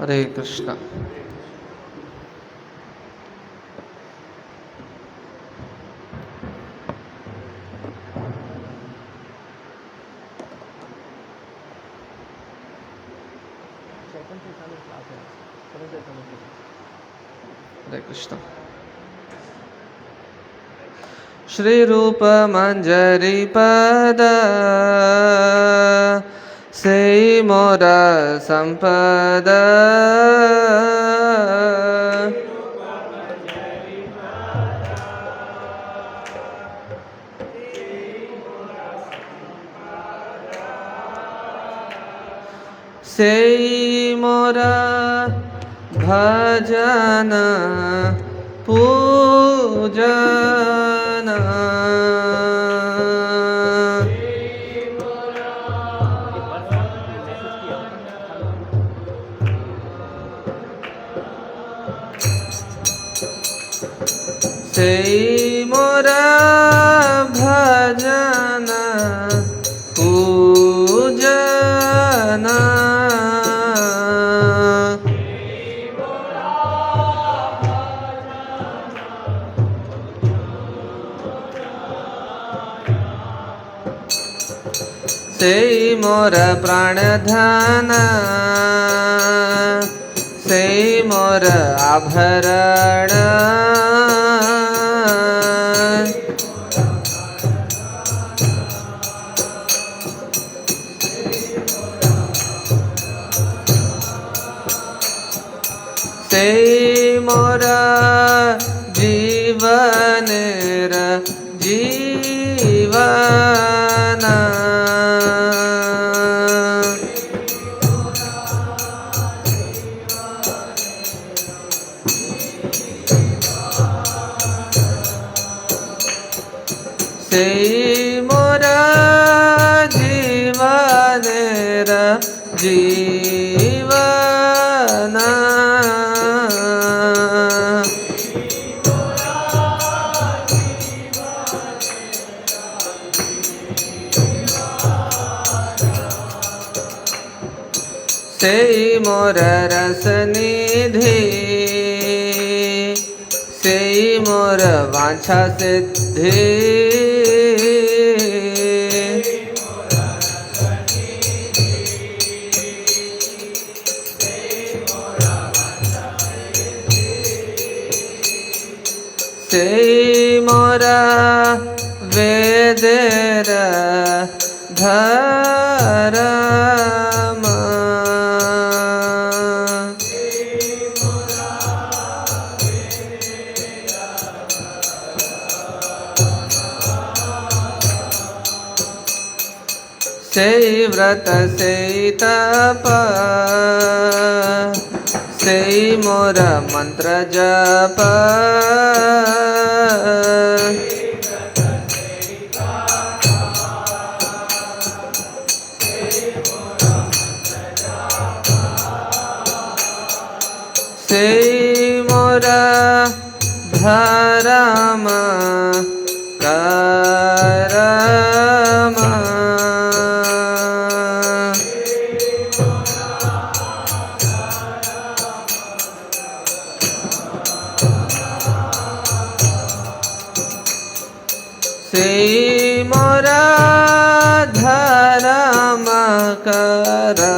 हरे कृष्णा। हरे कृष्णा। श्री रूप मंजरी पद से मोर संपद से मोर भजन पूजन से मोर भजन पूजन से मोर प्राण धन से मोर आभरण से मोर जीवनेर जीवन से मोर जीवनेर जीवन से मोर रस निधि से मोर वांछा सिद्धि से मोरा वेदेर धर्म से व्रत से तप से मोर मंत्र जप से मोर धर्म करम से मोरा धर्म करम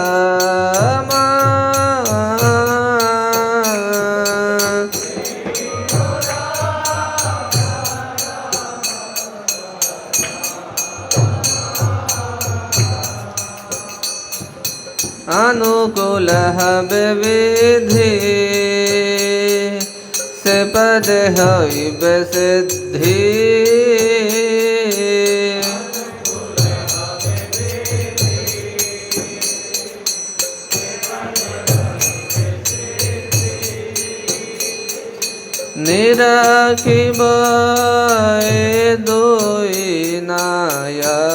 अनुकूल विधि से पद हईब सिद्धि निरखिब दुई नयने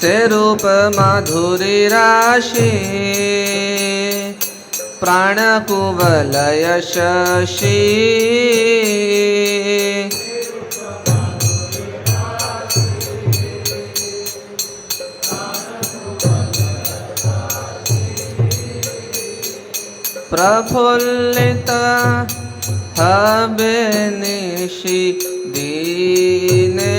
से रूप माधुरी राशि प्राण कुवलय शशि प्रफुल्लित हबे निशि दीने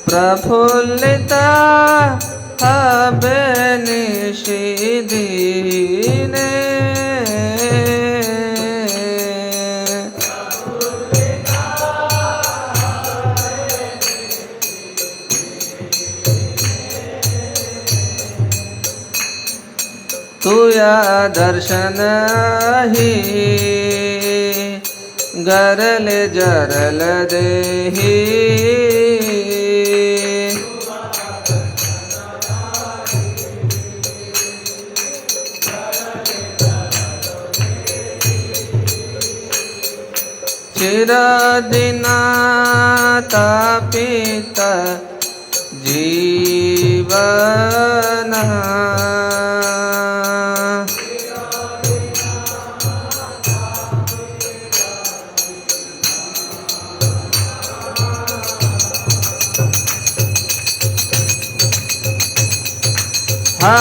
प्रफुल्लित हबे निशि दीने तुया दर्शन ही गरल जरल देही चिरदिना तापित जीवन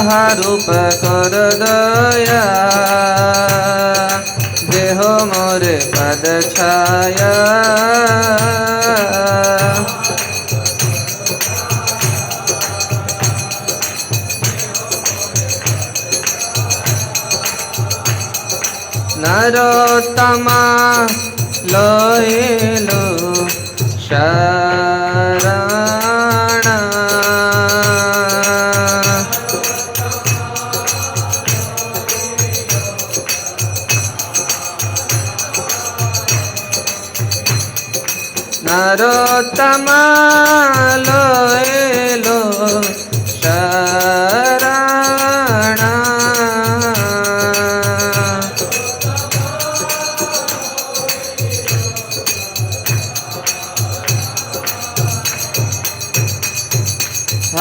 हा रूप कर दया देह मोरे पद छाया नरोत्तमा लोहिलो शरण नरोत्तमा लोहिलो शरण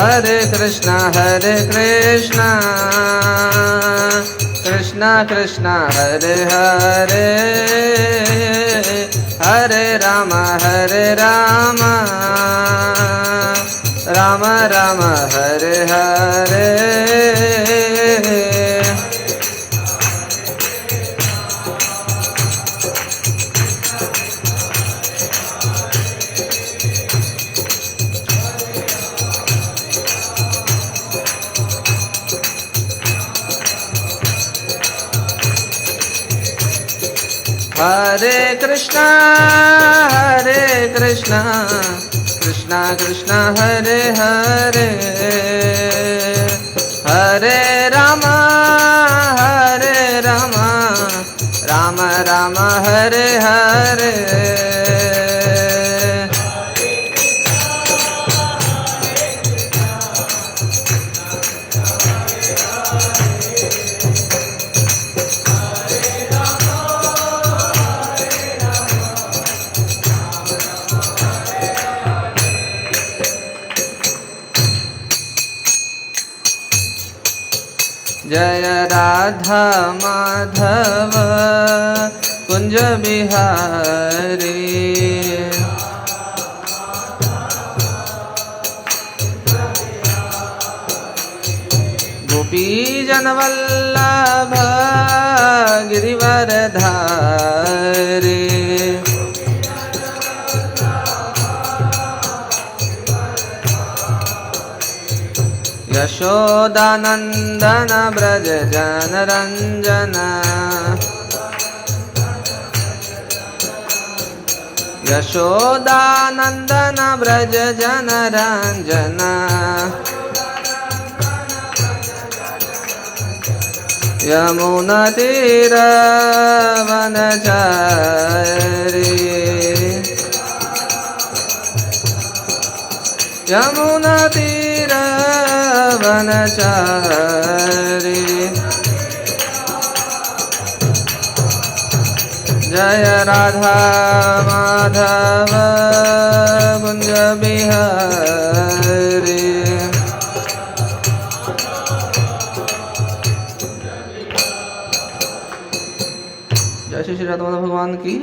हरे कृष्णा कृष्णा कृष्णा हरे हरे, हरे राम राम राम हरे हरे। हरे कृष्णा कृष्णा कृष्णा हरे हरे, हरे राम राम राम हरे हरे। जय राधा माधव कुंज बिहारी, गोपी जन वल्लभ गिरिवरधारी, यशोदानंदन ब्रज जन रंजन, यशोदानंदन ब्रज जन रंजन, यमुना तीर वनचारी, यमुना तीर वनचारी। जय राधा माधव कुंज बिहारी। जय श्री राधा माधव भगवान की,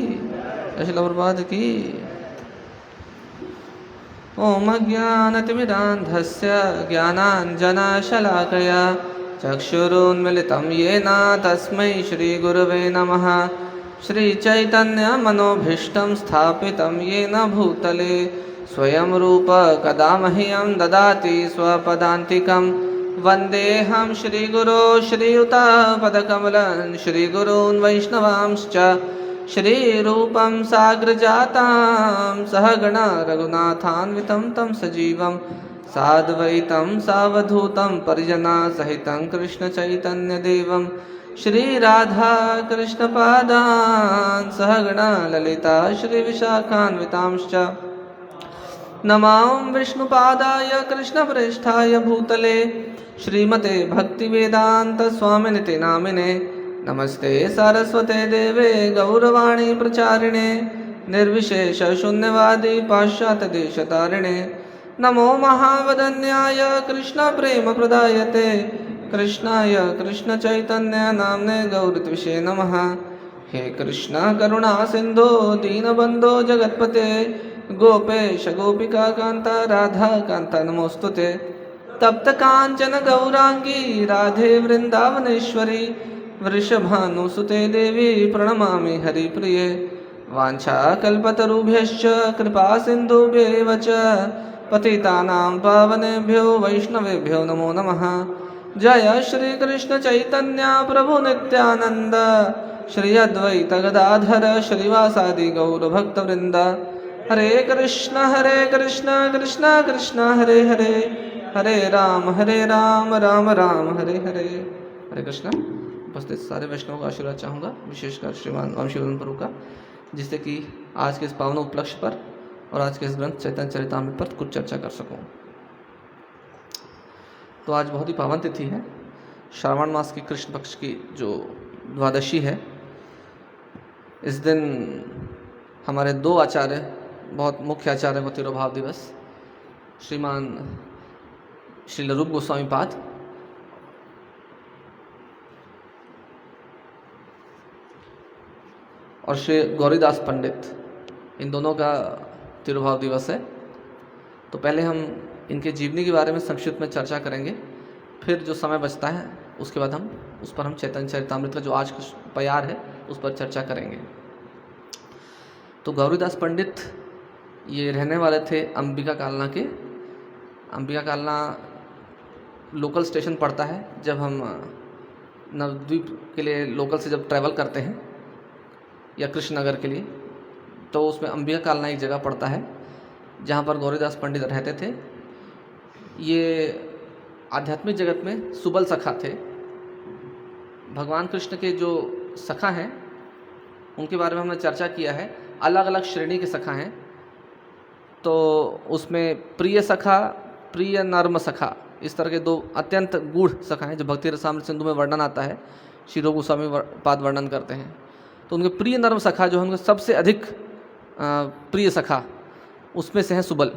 जय श्री प्रभुपाद की। ओम अज्ञानतिमिरान्धस्य ज्ञानाञ्जनशलाकया चक्षुरुन्मिलितं येन तस्मै श्रीगुरवे नमः। श्रीचैतन्यमनोभीष्टं स्थापितं येन भूतले स्वयं रूप कदा मह्यं ददाति स्वपदान्तिकं। वन्देऽहं श्रीगुरो श्रीयुतापदकमलं श्रीगुरून् वैष्णवांश्च श्रीरूपं साग्रजातां सहगणा रघुनाथान्वितं तं सजीवं साद्वैतं सावधूतं परिजना सहितं कृष्णचैतन्यदेवं श्रीराधा कृष्णपादान् सहगणा ललिता श्रीविशाखान्वितांश्च। नमो विष्णुपादाय कृष्णप्रेष्ठाय भूतले श्रीमते भक्तिवेदान्तस्वामिनिति नामिने। नमस्ते सारस्वते देवे गौरवाणी प्रचारिणे निर्विशेष शून्यवादी पाश्चात्यदेशतारिणे। नमो महावदन्याय कृष्ण प्रेम प्रदायते कृष्णाय कृष्ण चैतन्य नामने गौरत्विषे नमः। हे कृष्ण करुणा सिंधो दीनबंधो जगत्पते गोपेश गोपिका कांता राधा कांता नमोस्तुते। तप्त कांचन गौरांगी राधे वृंदावनेश्वरी वृषभानुसुते देवी प्रणमामि हरिप्रिये। वाञ्छाकल्पतरुभ्यश्च कृपा सिन्धुभ्येव च पतितानां पावनेभ्यो वैष्णवेभ्यो नमो नमः। जय श्री कृष्ण चैतन्य प्रभु नित्यानंद श्री अद्वैत गदाधर श्रीवासादि गौर भक्तवृंद। हरे कृष्ण कृष्ण कृष्ण हरे हरे, हरे राम राम राम हरे हरे। हरे कृष्ण। उपस्थित सारे वैष्णव का आशीर्वाद चाहूँगा, विशेषकर श्रीमान वंशीवर्धन प्रभु का, जिससे कि आज के इस पावन उपलक्ष्य पर और आज के इस ग्रंथ चैतन्य चरितामृत पर कुछ चर्चा कर सकूँ। तो आज बहुत ही पावन तिथि है, श्रावण मास की कृष्ण पक्ष की जो द्वादशी है। इस दिन हमारे दो आचार्य, बहुत मुख्य आचार्य को तिरोभाव दिवस, श्रीमान श्रील रूप गोस्वामी पाद और श्री गौरीदास पंडित, इन दोनों का तिरुभाव दिवस है। तो पहले हम इनके जीवनी के बारे में संक्षिप्त में चर्चा करेंगे, फिर जो समय बचता है उसके बाद हम उस पर चैतन्य चरितामृत का जो आज का प्यार है उस पर चर्चा करेंगे। तो गौरीदास पंडित ये रहने वाले थे अंबिका कालना के। अंबिका कालना लोकल स्टेशन पड़ता है। जब हम नवद्वीप के लिए लोकल से जब ट्रैवल करते हैं या कृष्णनगर के लिए, तो उसमें अंबिका कालना एक जगह पड़ता है जहाँ पर गौरीदास पंडित रहते थे। ये आध्यात्मिक जगत में सुबल सखा थे। भगवान कृष्ण के जो सखा हैं उनके बारे में हमने चर्चा किया है। अलग अलग श्रेणी के सखा हैं। तो उसमें प्रिय सखा, प्रिय नर्म सखा, इस तरह के दो अत्यंत गूढ़ सखा हैं जो भक्ति रसामृत सिंधु में वर्णन आता है, श्री रूप गोस्वामी पाद वर्णन करते हैं। तो उनके प्रिय नर्म सखा जो उनके सबसे अधिक प्रिय सखा, उसमें से हैं सुबल,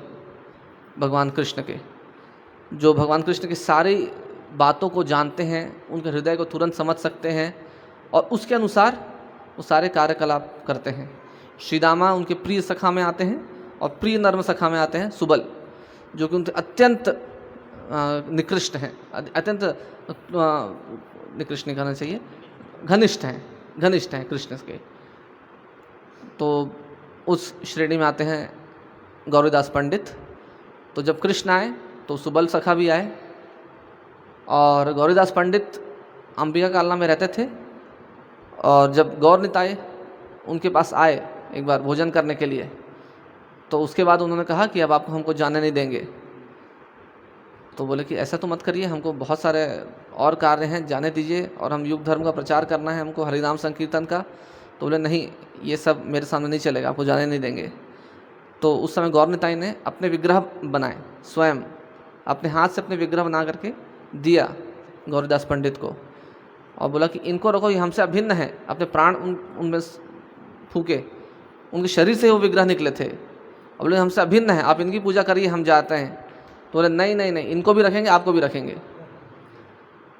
भगवान कृष्ण के, जो भगवान कृष्ण की सारी बातों को जानते हैं, उनके हृदय को तुरंत समझ सकते हैं और उसके अनुसार वो सारे कार्यकलाप करते हैं। श्रीदामा उनके प्रिय सखा में आते हैं और प्रिय नर्म सखा में आते हैं सुबल, जो कि उनके अत्यंत निकृष्ट हैं, अत्यंत निकृष्ट नहीं कहना चाहिए, घनिष्ठ हैं कृष्ण के। तो उस श्रेणी में आते हैं गौरीदास पंडित। तो जब कृष्ण आए तो सुबल सखा भी आए और गौरीदास पंडित अंबिका कालना में रहते थे। और जब गौर निताई उनके पास आए एक बार भोजन करने के लिए, तो उसके बाद उन्होंने कहा कि अब आपको हमको जाने नहीं देंगे। तो बोले कि ऐसा तो मत करिए, हमको बहुत सारे और कार्य हैं, जाने दीजिए, और हम युग धर्म का प्रचार करना है, हमको हरिनाम संकीर्तन का। तो बोले नहीं, ये सब मेरे सामने नहीं चलेगा, आपको जाने नहीं देंगे। तो उस समय गौर निताई ने अपने विग्रह बनाए, स्वयं अपने हाथ से अपने विग्रह बना करके दिया गौरीदास पंडित को और बोला कि इनको रखो, ये हमसे अभिन्न है। अपने प्राण उनमें फूके, उनके शरीर से वो विग्रह निकले थे और बोले हमसे अभिन्न है, आप इनकी पूजा करिए, हम जाते हैं। तो बोले नहीं नहीं नहीं, इनको भी रखेंगे, आपको भी रखेंगे।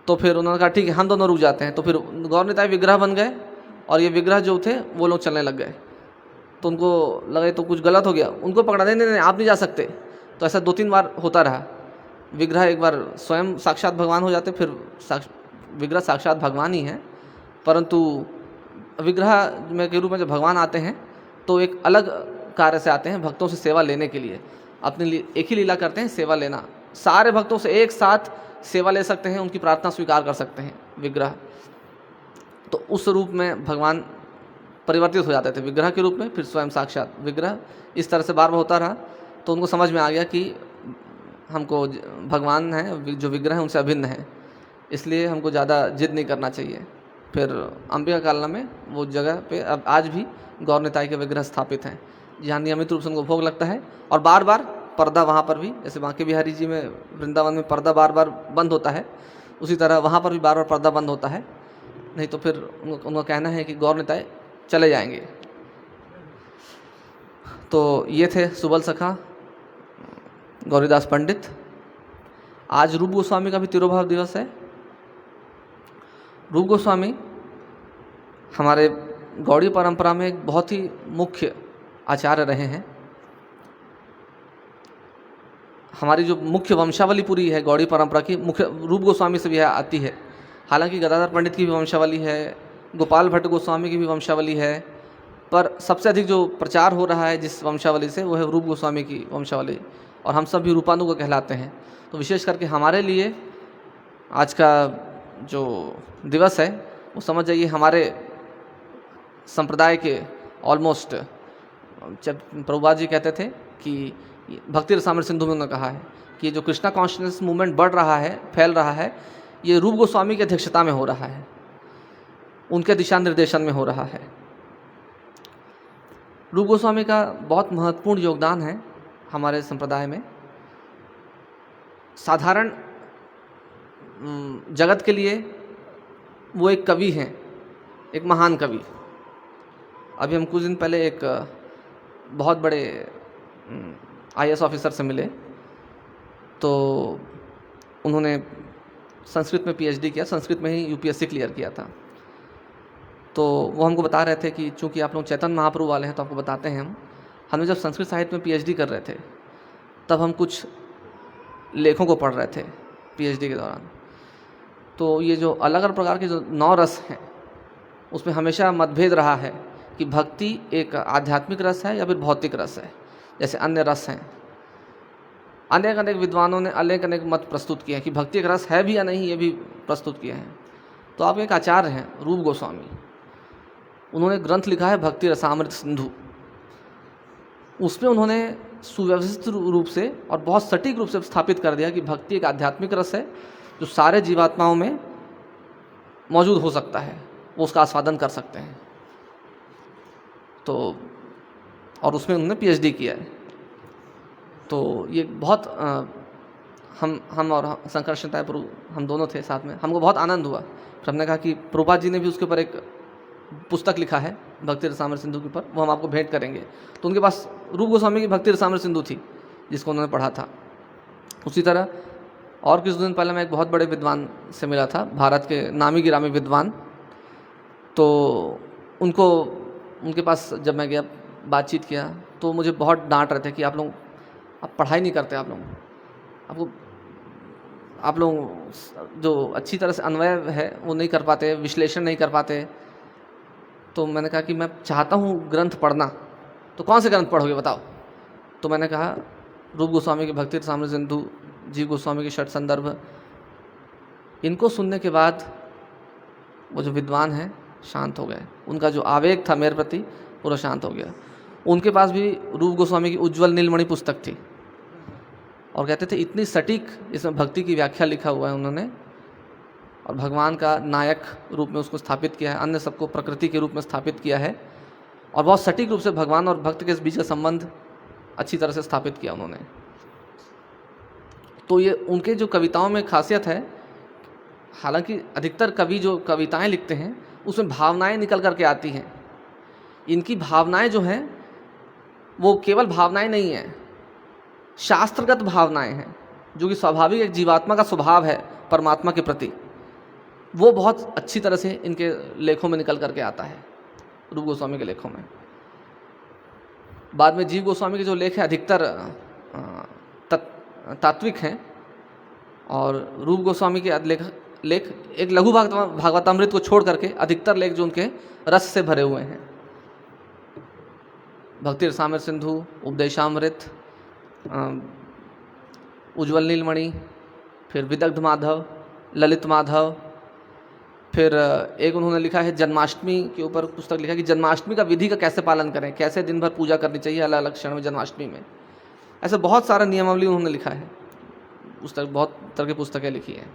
तो फिर उन्होंने कहा ठीक है, हम दोनों रुक जाते हैं। तो फिर गौर निताई विग्रह बन गए और ये विग्रह जो थे वो लोग चलने लग गए। तो उनको लगे तो कुछ गलत हो गया, उनको पकड़ा, नहीं नहीं नहीं आप नहीं जा सकते। तो ऐसा 2-3 बार होता रहा। विग्रह एक बार स्वयं साक्षात भगवान हो जाते, फिर विग्रह साक्षात भगवान ही हैं, परंतु विग्रह में के रूप में जब भगवान आते हैं तो एक अलग कार्य से आते हैं, भक्तों से सेवा लेने के लिए। अपने लिए एक ही लीला करते हैं, सेवा लेना। सारे भक्तों से एक साथ सेवा ले सकते हैं, उनकी प्रार्थना स्वीकार कर सकते हैं विग्रह। तो उस रूप में भगवान परिवर्तित हो जाते थे विग्रह के रूप में, फिर स्वयं साक्षात विग्रह। इस तरह से बार बार होता रहा। तो उनको समझ में आ गया कि हमको भगवान है जो विग्रह है उनसे अभिन्न है, इसलिए हमको ज़्यादा जिद नहीं करना चाहिए। फिर अंबिका कालना में वो जगह पे अब आज भी गौर निताई के विग्रह स्थापित हैं, जहाँ नियमित रूप से उनको भोग लगता है। और बार बार पर्दा वहाँ पर भी, जैसे बांके बिहारी जी में वृंदावन में पर्दा बार बार बंद होता है, उसी तरह वहाँ पर भी बार बार पर्दा बंद होता है। नहीं तो फिर उनका कहना है कि गौर निताई चले जाएंगे। तो ये थे सुबल सखा गौरीदास पंडित। आज रूप गोस्वामी का भी तिरुभाव दिवस है। रूप गोस्वामी हमारे गौड़ी परंपरा में एक बहुत ही मुख्य आचार्य रहे हैं। हमारी जो मुख्य वंशावली पूरी है गौड़ी परंपरा की, मुख्य रूप गोस्वामी से भी आती है। हालांकि गदाधर पंडित की भी वंशावली है, गोपाल भट्ट गोस्वामी की भी वंशावली है, पर सबसे अधिक जो प्रचार हो रहा है जिस वंशावली से, वो है रूप गोस्वामी की वंशावली। और हम सब भी रूपानुग कहलाते हैं। तो विशेष करके हमारे लिए आज का जो दिवस है वो समझ जाइए हमारे संप्रदाय के ऑलमोस्ट, जब प्रभुपाद जी कहते थे कि भक्ति रसामृत सिंधु में उन्होंने कहा है कि जो कृष्णा कॉन्शियसनेस मूवमेंट बढ़ रहा है, फैल रहा है, ये रूप गोस्वामी की अध्यक्षता में हो रहा है, उनके दिशा निर्देशन में हो रहा है। रूप गोस्वामी का बहुत महत्वपूर्ण योगदान है हमारे संप्रदाय में। साधारण जगत के लिए वो एक कवि हैं, एक महान कवि। अभी हम कुछ दिन पहले एक बहुत बड़े IAS ऑफिसर से मिले, तो उन्होंने संस्कृत में पीएचडी किया, संस्कृत में ही यूपीएससी क्लियर किया था। तो वो हमको बता रहे थे कि चूँकि आप लोग चैतन्य महाप्रभु वाले हैं तो आपको बताते हैं हमने जब संस्कृत साहित्य में पीएचडी कर रहे थे तब हम कुछ लेखों को पढ़ रहे थे पीएचडी के दौरान। तो ये जो अलग अलग प्रकार के जो 9 रस हैं उसमें हमेशा मतभेद रहा है कि भक्ति एक आध्यात्मिक रस है या फिर भौतिक रस है। जैसे अन्य रस हैं, अनेक अनेक विद्वानों ने अनेक अनेक मत प्रस्तुत किए हैं कि भक्ति एक रस है भी या नहीं, ये भी प्रस्तुत किए हैं। तो आप एक आचार्य हैं रूप गोस्वामी, उन्होंने ग्रंथ लिखा है भक्ति रसामृत सिंधु। उसमें उन्होंने सुव्यवस्थित रूप से और बहुत सटीक रूप से स्थापित कर दिया कि भक्ति एक आध्यात्मिक रस है जो सारे जीवात्माओं में मौजूद हो सकता है, वो उसका आस्वादन कर सकते हैं। तो और उसमें उन्होंने पीएचडी किया है। तो ये बहुत हम और शंकर शिंताय प्रभु हम दोनों थे साथ में, हमको बहुत आनंद हुआ। फिर हमने कहा कि प्रभुपाद जी ने भी उसके ऊपर एक पुस्तक लिखा है भक्ति रसामृत सिंधु के ऊपर, वो हम आपको भेंट करेंगे। तो उनके पास रूप गोस्वामी की भक्ति रसामृत सिंधु थी जिसको उन्होंने पढ़ा था। उसी तरह और कुछ दिन पहले मैं एक बहुत बड़े विद्वान से मिला था, भारत के नामी गिरामी विद्वान। तो उनके पास जब मैं गया बातचीत किया तो मुझे बहुत डांट रहे थे कि आप पढ़ाई नहीं करते, आप लोग जो अच्छी तरह से अन्वय है वो नहीं कर पाते, विश्लेषण नहीं कर पाते। तो मैंने कहा कि मैं चाहता हूँ ग्रंथ पढ़ना, तो कौन से ग्रंथ पढ़ोगे बताओ। तो मैंने कहा रूप गोस्वामी की भक्ति रसामृत सिंधु, जीव गोस्वामी के षट संदर्भ। इनको सुनने के बाद वो जो विद्वान हैं शांत हो गए, उनका जो आवेग था मेरे प्रति पूरा शांत हो गया। उनके पास भी रूप गोस्वामी की उज्ज्वल नीलमणि पुस्तक थी और कहते थे इतनी सटीक इसमें भक्ति की व्याख्या लिखा हुआ है उन्होंने, और भगवान का नायक रूप में उसको स्थापित किया है, अन्य सबको प्रकृति के रूप में स्थापित किया है, और बहुत सटीक रूप से भगवान और भक्त के बीच का संबंध अच्छी तरह से स्थापित किया उन्होंने। तो ये उनके जो कविताओं में खासियत है, हालांकि अधिकतर कवि जो कविताएं लिखते हैं उसमें भावनाएं निकल करके आती हैं, इनकी भावनाएं जो हैं वो केवल भावनाएं नहीं हैं, शास्त्रगत भावनाएं हैं, जो कि स्वाभाविक एक जीवात्मा का स्वभाव है परमात्मा के प्रति, वो बहुत अच्छी तरह से इनके लेखों में निकल करके आता है, रूप गोस्वामी के लेखों में। बाद में जीव गोस्वामी के जो लेख हैं अधिकतर तात्विक हैं, और रूप गोस्वामी के लेख एक लघु भागवतामृत को छोड़ करके अधिकतर लेख जो उनके रस से भरे हुए हैं। भक्ति रसामृत सिंधु, उपदेशामृत, उज्ज्वल नीलमणि, फिर विदग्ध माधव, ललित माधव, फिर एक उन्होंने लिखा है जन्माष्टमी के ऊपर पुस्तक लिखा है कि जन्माष्टमी का विधि का कैसे पालन करें, कैसे दिन भर पूजा करनी चाहिए अलग अलग क्षण में जन्माष्टमी में। ऐसे बहुत सारा नियमावली उन्होंने लिखा है, पुस्तक बहुत तरह की पुस्तकें लिखी हैं।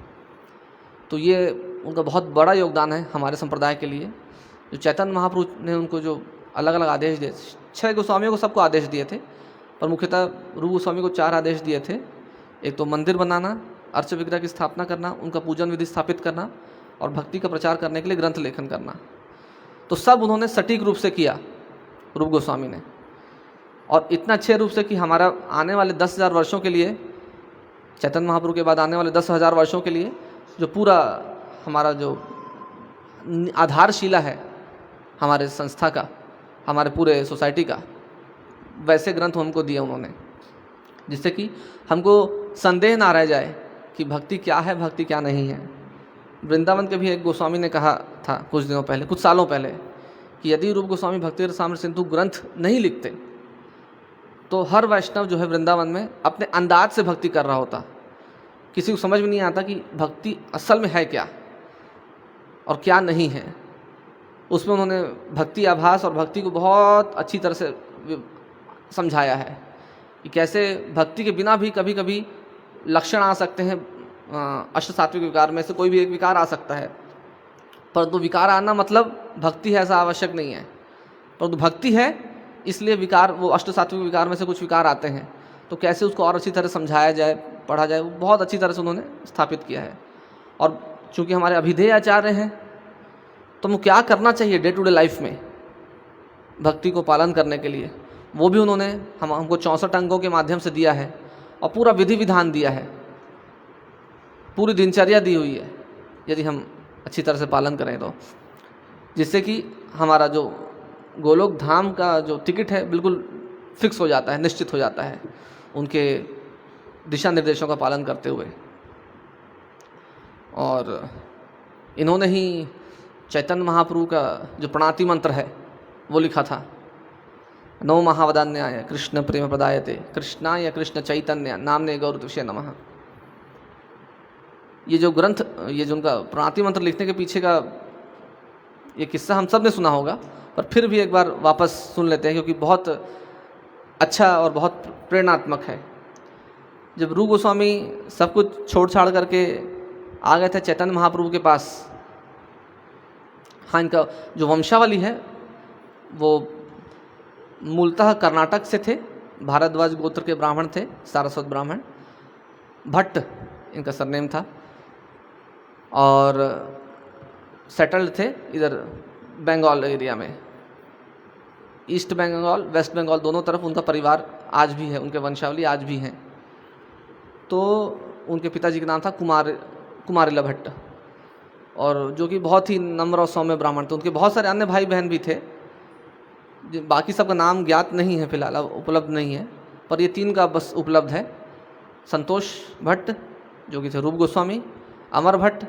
तो ये उनका बहुत बड़ा योगदान है हमारे संप्रदाय के लिए। जो चैतन्य महाप्रभु ने उनको जो अलग अलग आदेश दिए, 6 गोस्वामियों को सबको आदेश दिए थे, पर मुख्यतः रूप गोस्वामी को 4 आदेश दिए थे। एक तो मंदिर बनाना, अर्च विग्रह की स्थापना करना, उनका पूजन विधि स्थापित करना, और भक्ति का प्रचार करने के लिए ग्रंथ लेखन करना। तो सब उन्होंने सटीक रूप से किया रूप गोस्वामी ने, और इतना अच्छे रूप से कि हमारा आने वाले 10,000 वर्षों के लिए, चैतन्य महाप्रभु के बाद आने वाले 10,000 वर्षों के लिए जो पूरा हमारा जो आधारशिला है हमारे संस्था का, हमारे पूरे सोसाइटी का, वैसे ग्रंथ हमको दिए उन्होंने, जिससे कि हमको संदेह ना रह जाए कि भक्ति क्या है, भक्ति क्या नहीं है। वृंदावन के भी एक गोस्वामी ने कहा था कुछ दिनों पहले, कुछ सालों पहले, कि यदि रूप गोस्वामी भक्ति रसामृत सिंधु ग्रंथ नहीं लिखते तो हर वैष्णव जो है वृंदावन में अपने अंदाज से भक्ति कर रहा होता, किसी को समझ में नहीं आता कि भक्ति असल में है क्या और क्या नहीं है। उसमें उन्होंने भक्ति आभास और भक्ति को बहुत अच्छी तरह से समझाया है कि कैसे भक्ति के बिना भी कभी कभी लक्षण आ सकते हैं, अष्ट सात्विक विकार में से कोई भी एक विकार आ सकता है, परंतु विकार आना मतलब भक्ति है ऐसा आवश्यक नहीं है, परंतु भक्ति है इसलिए विकार, वो अष्ट सात्विक विकार में से कुछ विकार आते हैं, तो कैसे उसको और अच्छी तरह समझाया जाए, पढ़ा जाए, वो बहुत अच्छी तरह से उन्होंने स्थापित किया है। और चूँकि हमारे अभिधेय आचार्य हैं तो हमको क्या करना चाहिए डे टू डे लाइफ में भक्ति को पालन करने के लिए, वो भी उन्होंने हमको 64 अंगों के माध्यम से दिया है और पूरा विधि विधान दिया है। पूरी दिनचर्या दी हुई है, यदि हम अच्छी तरह से पालन करें तो, जिससे कि हमारा जो गोलोक धाम का जो टिकट है बिल्कुल फिक्स हो जाता है, निश्चित हो जाता है उनके दिशा निर्देशों का पालन करते हुए। और इन्होंने ही चैतन्य महाप्रभु का जो प्रणाति मंत्र है वो लिखा था, नमो महावदान्याय कृष्ण प्रेम प्रदायते कृष्णाय कृष्ण चैतन्य नामने गौरतुष्य नमः। ये जो ग्रंथ, ये जो उनका प्रणाति मंत्र लिखने के पीछे का ये किस्सा हम सब ने सुना होगा, पर फिर भी एक बार वापस सुन लेते हैं क्योंकि बहुत अच्छा और बहुत प्रेरणात्मक है। जब रूप गोस्वामी सब कुछ छोड़ छाड़ करके आ गए थे चैतन्य महाप्रभु के पास, हाँ, इनका जो वंशावली है वो मूलतः कर्नाटक से थे, भारद्वाज गोत्र के ब्राह्मण थे, सारस्वत ब्राह्मण, भट्ट इनका सरनेम था, और सेटल्ड थे इधर बंगाल एरिया में, ईस्ट बंगाल वेस्ट बंगाल दोनों तरफ उनका परिवार आज भी है, उनके वंशावली आज भी हैं। तो उनके पिताजी का नाम था कुमारिला भट्ट, और जो कि बहुत ही नम्र और सौम्य ब्राह्मण थे। उनके बहुत सारे अन्य भाई बहन भी थे, बाकी सबका नाम ज्ञात नहीं है, फिलहाल उपलब्ध नहीं है, पर ये तीन का बस उपलब्ध है। संतोष भट्ट जो कि थे रूप गोस्वामी, अमर भट्ट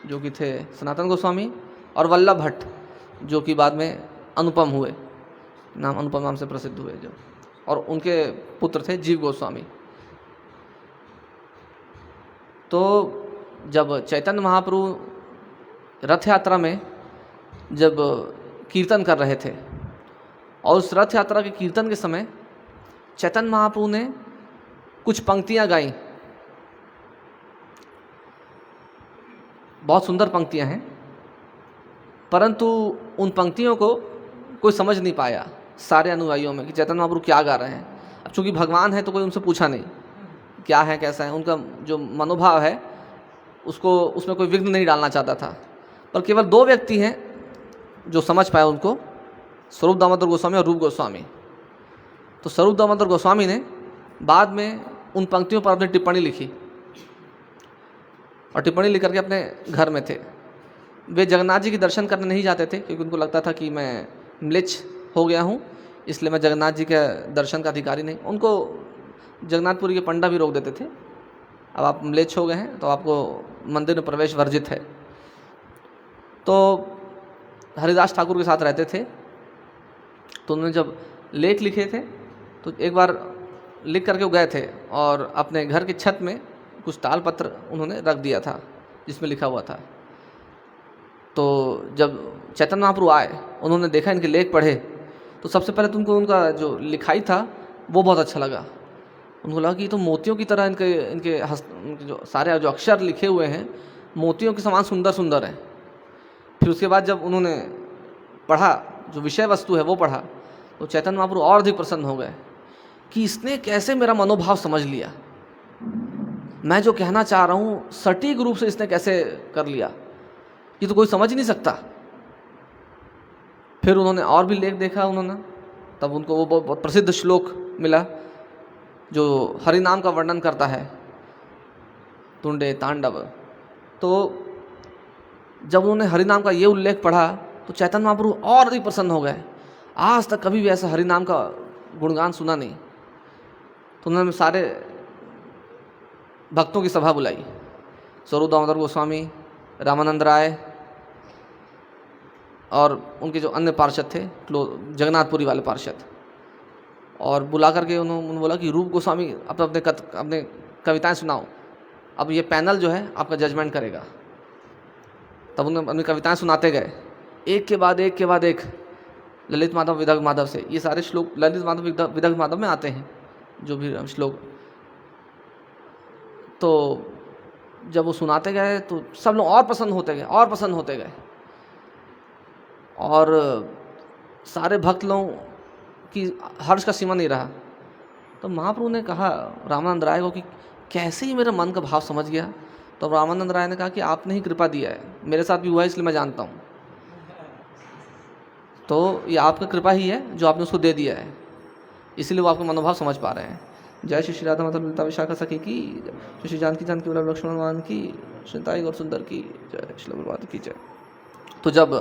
जो कि थे सनातन गोस्वामी, और वल्लभ भट्ट जो कि बाद में अनुपम हुए, अनुपम नाम से प्रसिद्ध हुए जो, और उनके पुत्र थे जीव गोस्वामी। तो जब चैतन्य महाप्रभु रथ यात्रा में जब कीर्तन कर रहे थे, और उस रथ यात्रा के कीर्तन के समय चैतन्य महाप्रभु ने कुछ पंक्तियां गाई, बहुत सुंदर पंक्तियां हैं, परंतु उन पंक्तियों को कोई समझ नहीं पाया सारे अनुयायियों में कि चैतन्य महाप्रभु क्या गा रहे हैं। अब चूंकि भगवान है तो कोई उनसे पूछा नहीं क्या है कैसा है, उनका जो मनोभाव है उसको उसमें कोई विघ्न नहीं डालना चाहता था। पर केवल दो व्यक्ति हैं जो समझ पाए उनको, स्वरूप दामोदर गोस्वामी और रूप गोस्वामी। तो स्वरूप दामोदर गोस्वामी ने बाद में उन पंक्तियों पर अपनी टिप्पणी लिखी, और टिप्पणी लिख करके अपने घर में थे। वे जगन्नाथ जी के दर्शन करने नहीं जाते थे क्योंकि उनको लगता था कि मैं म्लेच्छ हो गया हूँ, इसलिए मैं जगन्नाथ जी के दर्शन का अधिकारी नहीं। उनको जगन्नाथपुरी के पंडा भी रोक देते थे, अब आप म्लेच्छ हो गए हैं तो आपको मंदिर में प्रवेश वर्जित है। तो हरिदास ठाकुर के साथ रहते थे, तो उन्होंने जब लेख लिखे थे तो एक बार लिख करके वो गए थे, और अपने घर की छत में कुछ ताल पत्र उन्होंने रख दिया था जिसमें लिखा हुआ था। तो जब चैतन्य महाप्रभु आए, उन्होंने देखा इनके लेख पढ़े, तो सबसे पहले तो उनको उनका जो लिखाई था वो बहुत अच्छा लगा। उनको लगा कि ये तो मोतियों की तरह इनके जो सारे जो अक्षर लिखे हुए हैं मोतियों के समान सुंदर सुंदर हैं। फिर उसके बाद जब उन्होंने पढ़ा, जो विषय वस्तु है वो पढ़ा, तो चैतन्य महाप्रभु और अधिक प्रसन्न हो गए कि इसने कैसे मेरा मनोभाव समझ लिया, मैं जो कहना चाह रहा हूँ सटीक रूप से इसने कैसे कर लिया, ये तो कोई समझ ही नहीं सकता। फिर उन्होंने और भी लेख देखा उन्होंने, तब उनको वो बहुत प्रसिद्ध श्लोक मिला जो हरि नाम का वर्णन करता है, तुंडे तांडव। तो जब उन्होंने हरि नाम का ये उल्लेख पढ़ा तो चैतन्य महाप्रभु और अधिक प्रसन्न हो गए। आज तक कभी भी ऐसा हरि नाम का गुणगान सुना नहीं। तो उन्होंने सारे भक्तों की सभा बुलाई, स्वरूप दामोदर गोस्वामी, रामानंद राय और उनके जो अन्य पार्षद थे, जगन्नाथपुरी वाले पार्षद, और बुला करके उन्होंने बोला कि रूप गोस्वामी अपने कविताएं सुनाओ, अब ये पैनल जो है आपका जजमेंट करेगा। तब उन्होंने अपनी कविताएं सुनाते गए, एक के बाद एक ललित माधव विदग्ध माधव से। ये सारे श्लोक ललित माधव विदग्ध माधव में आते हैं जो भी श्लोक। तो जब वो सुनाते गए तो सब लोग और प्रसन्न होते गए, और सारे भक्त लोगों की हर्ष का सीमा नहीं रहा। तो महाप्रभु ने कहा रामानंद राय को कि कैसे ही मेरे मन का भाव समझ गया। तो रामानंद राय ने कहा कि आपने ही कृपा दिया है, मेरे साथ भी हुआ है इसलिए मैं जानता हूँ। तो ये आपका कृपा ही है जो आपने उसको दे दिया है, इसीलिए वो आपका मनोभाव समझ पा रहे हैं। जय श्री राधा माता ललिता विशाखा सखी की, जय श्री जानकी जानकी वल्लभ लक्ष्मण भगवान की, श्रीताई गौर सुंदर की जय, श्री प्रभुपाद की जय। तो जब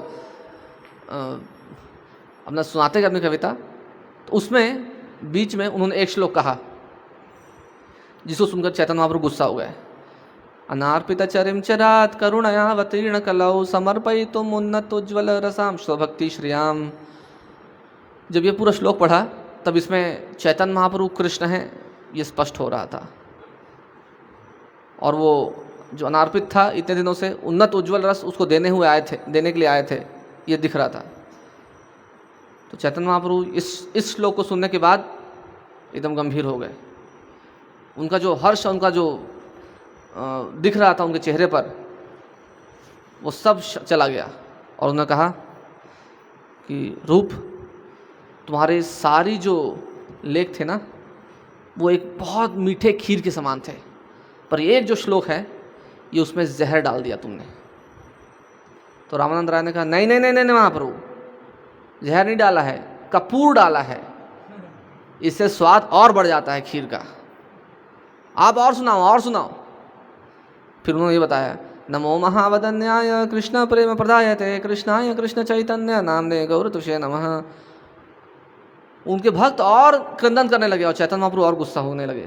अपना सुनाते गए अपनी कविता, तो उसमें बीच में उन्होंने एक श्लोक कहा जिसको सुनकर चैतन्य महाप्रभु गुस्सा हो गए। अनार्पित चरिम चरात करुणयावतीर्ण कलौ समर्पयितुम उन्नतोज्ज्वल रसाम स्वभक्ति श्रियाम। जब ये पूरा श्लोक पढ़ा तब इसमें चैतन्य महाप्रभु कृष्ण हैं ये स्पष्ट हो रहा था, और वो जो अनार्पित था इतने दिनों से उन्नत उज्ज्वल रस उसको देने के लिए आए थे, ये दिख रहा था। तो चैतन्य महाप्रभु इस श्लोक को सुनने के बाद एकदम गंभीर हो गए। उनका जो हर्ष, उनका जो दिख रहा था उनके चेहरे पर, वो सब चला गया। और उन्होंने कहा कि रूप, तुम्हारे सारी जो लेख थे ना वो एक बहुत मीठे खीर के समान थे, पर एक जो श्लोक है ये उसमें जहर डाल दिया तुमने। तो रामानंद राय ने कहा नहीं नहीं नहीं नहीं महाप्रभु, जहर नहीं डाला है, कपूर डाला है, इससे स्वाद और बढ़ जाता है खीर का। आप और सुनाओ। फिर उन्होंने ये बताया, नमो महावदन्याय कृष्ण प्रेम प्रदायते कृष्णाय कृष्ण चैतन्य नामने गौर तुषे नमः। उनके भक्त और क्रंदन करने लगे और चैतन्य महाप्रभु और गुस्सा होने लगे।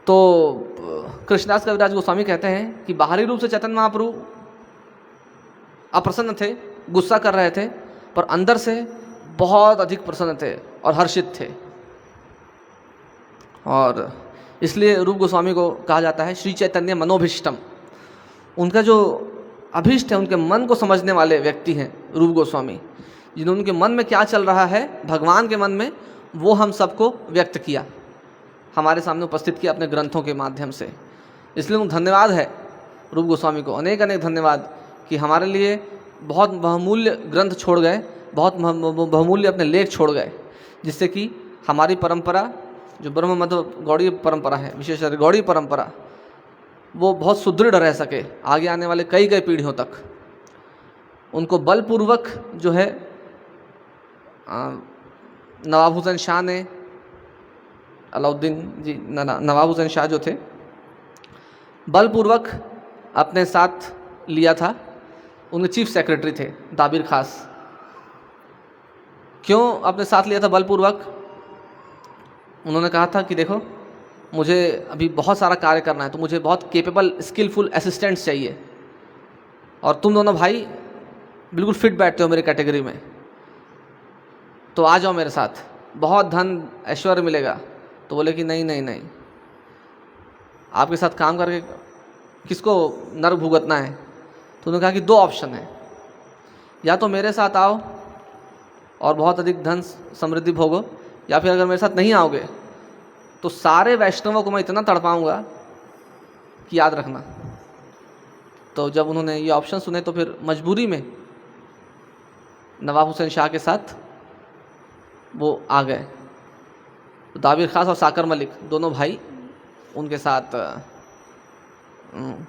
तो कृष्णदास कविराज गोस्वामी कहते हैं कि बाहरी रूप से चैतन्य महाप्रभु अप्रसन्न थे, गुस्सा कर रहे थे, पर अंदर से बहुत अधिक प्रसन्न थे और हर्षित थे। और इसलिए रूप गोस्वामी को कहा जाता है श्री चैतन्य मनोभीष्टम। उनका जो अभीष्ट है, उनके मन को समझने वाले व्यक्ति हैं रूप गोस्वामी, जिन्होंने उनके मन में क्या चल रहा है भगवान के मन में, वो हम सबको व्यक्त किया, हमारे सामने उपस्थित किया अपने ग्रंथों के माध्यम से। इसलिए उनको धन्यवाद है रूप गोस्वामी को, अनेक अनेक धन्यवाद कि हमारे लिए बहुत बहुमूल्य ग्रंथ छोड़ गए, बहुत बहुमूल्य अपने लेख छोड़ गए, जिससे कि हमारी परंपरा जो ब्रह्म मध्य गौड़ी परंपरा है, विशेषकर गौड़ी परंपरा, वो बहुत सुदृढ़ रह सके आगे आने वाले कई पीढ़ियों तक। उनको बलपूर्वक जो है नवाब हुसैन शाह ने, अलाउद्दीन जी नवाब हुसैन शाह जो थे, बलपूर्वक अपने साथ लिया था। उनके चीफ सेक्रेटरी थे दाबिर खास। क्यों अपने साथ लिया था बलपूर्वक? उन्होंने कहा था कि देखो, मुझे अभी बहुत सारा कार्य करना है, तो मुझे बहुत केपेबल स्किलफुल असिस्टेंट्स चाहिए, और तुम दोनों भाई बिल्कुल फिट बैठते हो मेरी कैटेगरी में, तो आ जाओ मेरे साथ, बहुत धन ऐश्वर्य मिलेगा। तो बोले कि नहीं, आपके साथ काम करके किसको नर्क भुगतना है? तो उन्होंने कहा कि दो ऑप्शन है, या तो मेरे साथ आओ और बहुत अधिक धन समृद्धि भोगो, या फिर अगर मेरे साथ नहीं आओगे तो सारे वैष्णवों को मैं इतना तड़पाऊंगा कि याद रखना। तो जब उन्होंने ये ऑप्शन सुने तो फिर मजबूरी में नवाब हुसैन शाह के साथ वो आ गए। तो दाबिर खास और साकर मलिक दोनों भाई उनके साथ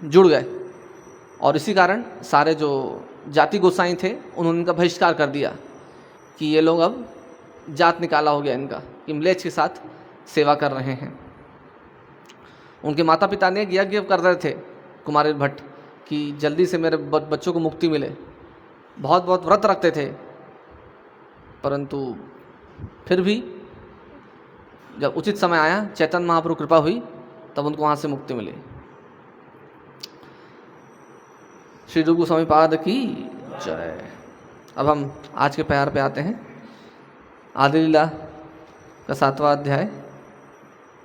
जुड़ गए, और इसी कारण सारे जो जाति गोसाई थे उन्होंने इनका बहिष्कार कर दिया कि ये लोग अब जात निकाला हो गया इनका, कि म्लेच्छ के साथ सेवा कर रहे हैं। उनके माता पिता ने यज्ञ कर रहे थे कुमार भट्ट कि जल्दी से मेरे बच्चों को मुक्ति मिले, बहुत व्रत रखते थे, परंतु फिर भी जब उचित समय आया, चैतन्य महाप्रभु कृपा हुई, तब उनको वहाँ से मुक्ति मिली। श्री रूप गोस्वामी पाद की जय। अब हम आज के प्यार पे आते हैं। आदि लीला का 7वां अध्याय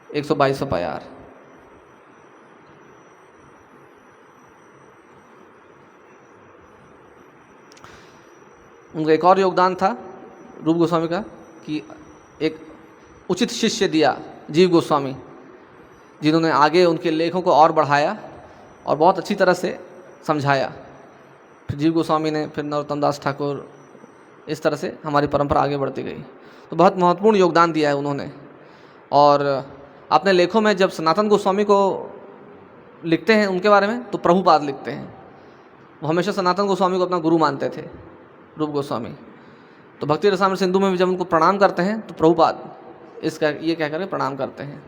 122वां प्यार। उनका एक और योगदान था रूप गोस्वामी का कि एक उचित शिष्य दिया जीव गोस्वामी, जिन्होंने आगे उनके लेखों को और बढ़ाया और बहुत अच्छी तरह से समझाया। फिर जीव गोस्वामी ने, फिर नरोत्तम दास ठाकुर, इस तरह से हमारी परंपरा आगे बढ़ती गई। तो बहुत महत्वपूर्ण योगदान दिया है उन्होंने। और अपने लेखों में जब सनातन गोस्वामी को लिखते हैं उनके बारे में, तो प्रभुपाद लिखते हैं। वो हमेशा सनातन गोस्वामी को अपना गुरु मानते थे रूप गोस्वामी। तो भक्ति रसामृत सिंधु में भी जब उनको प्रणाम करते हैं तो प्रभुपाद इसका ये कह करके प्रणाम करते हैं।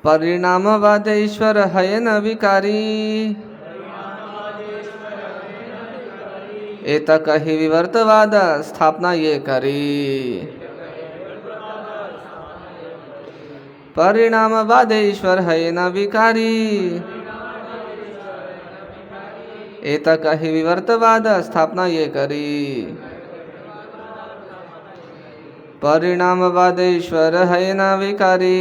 परिणामवाद ईश्वर है न विकारी, एतक ही विवर्तवाद स्थापना ये करी। परिणामवाद ईश्वर है न विकारी, एतक ही विवर्तवाद स्थापना ये करी। परिणामवाद ईश्वर है न विकारी,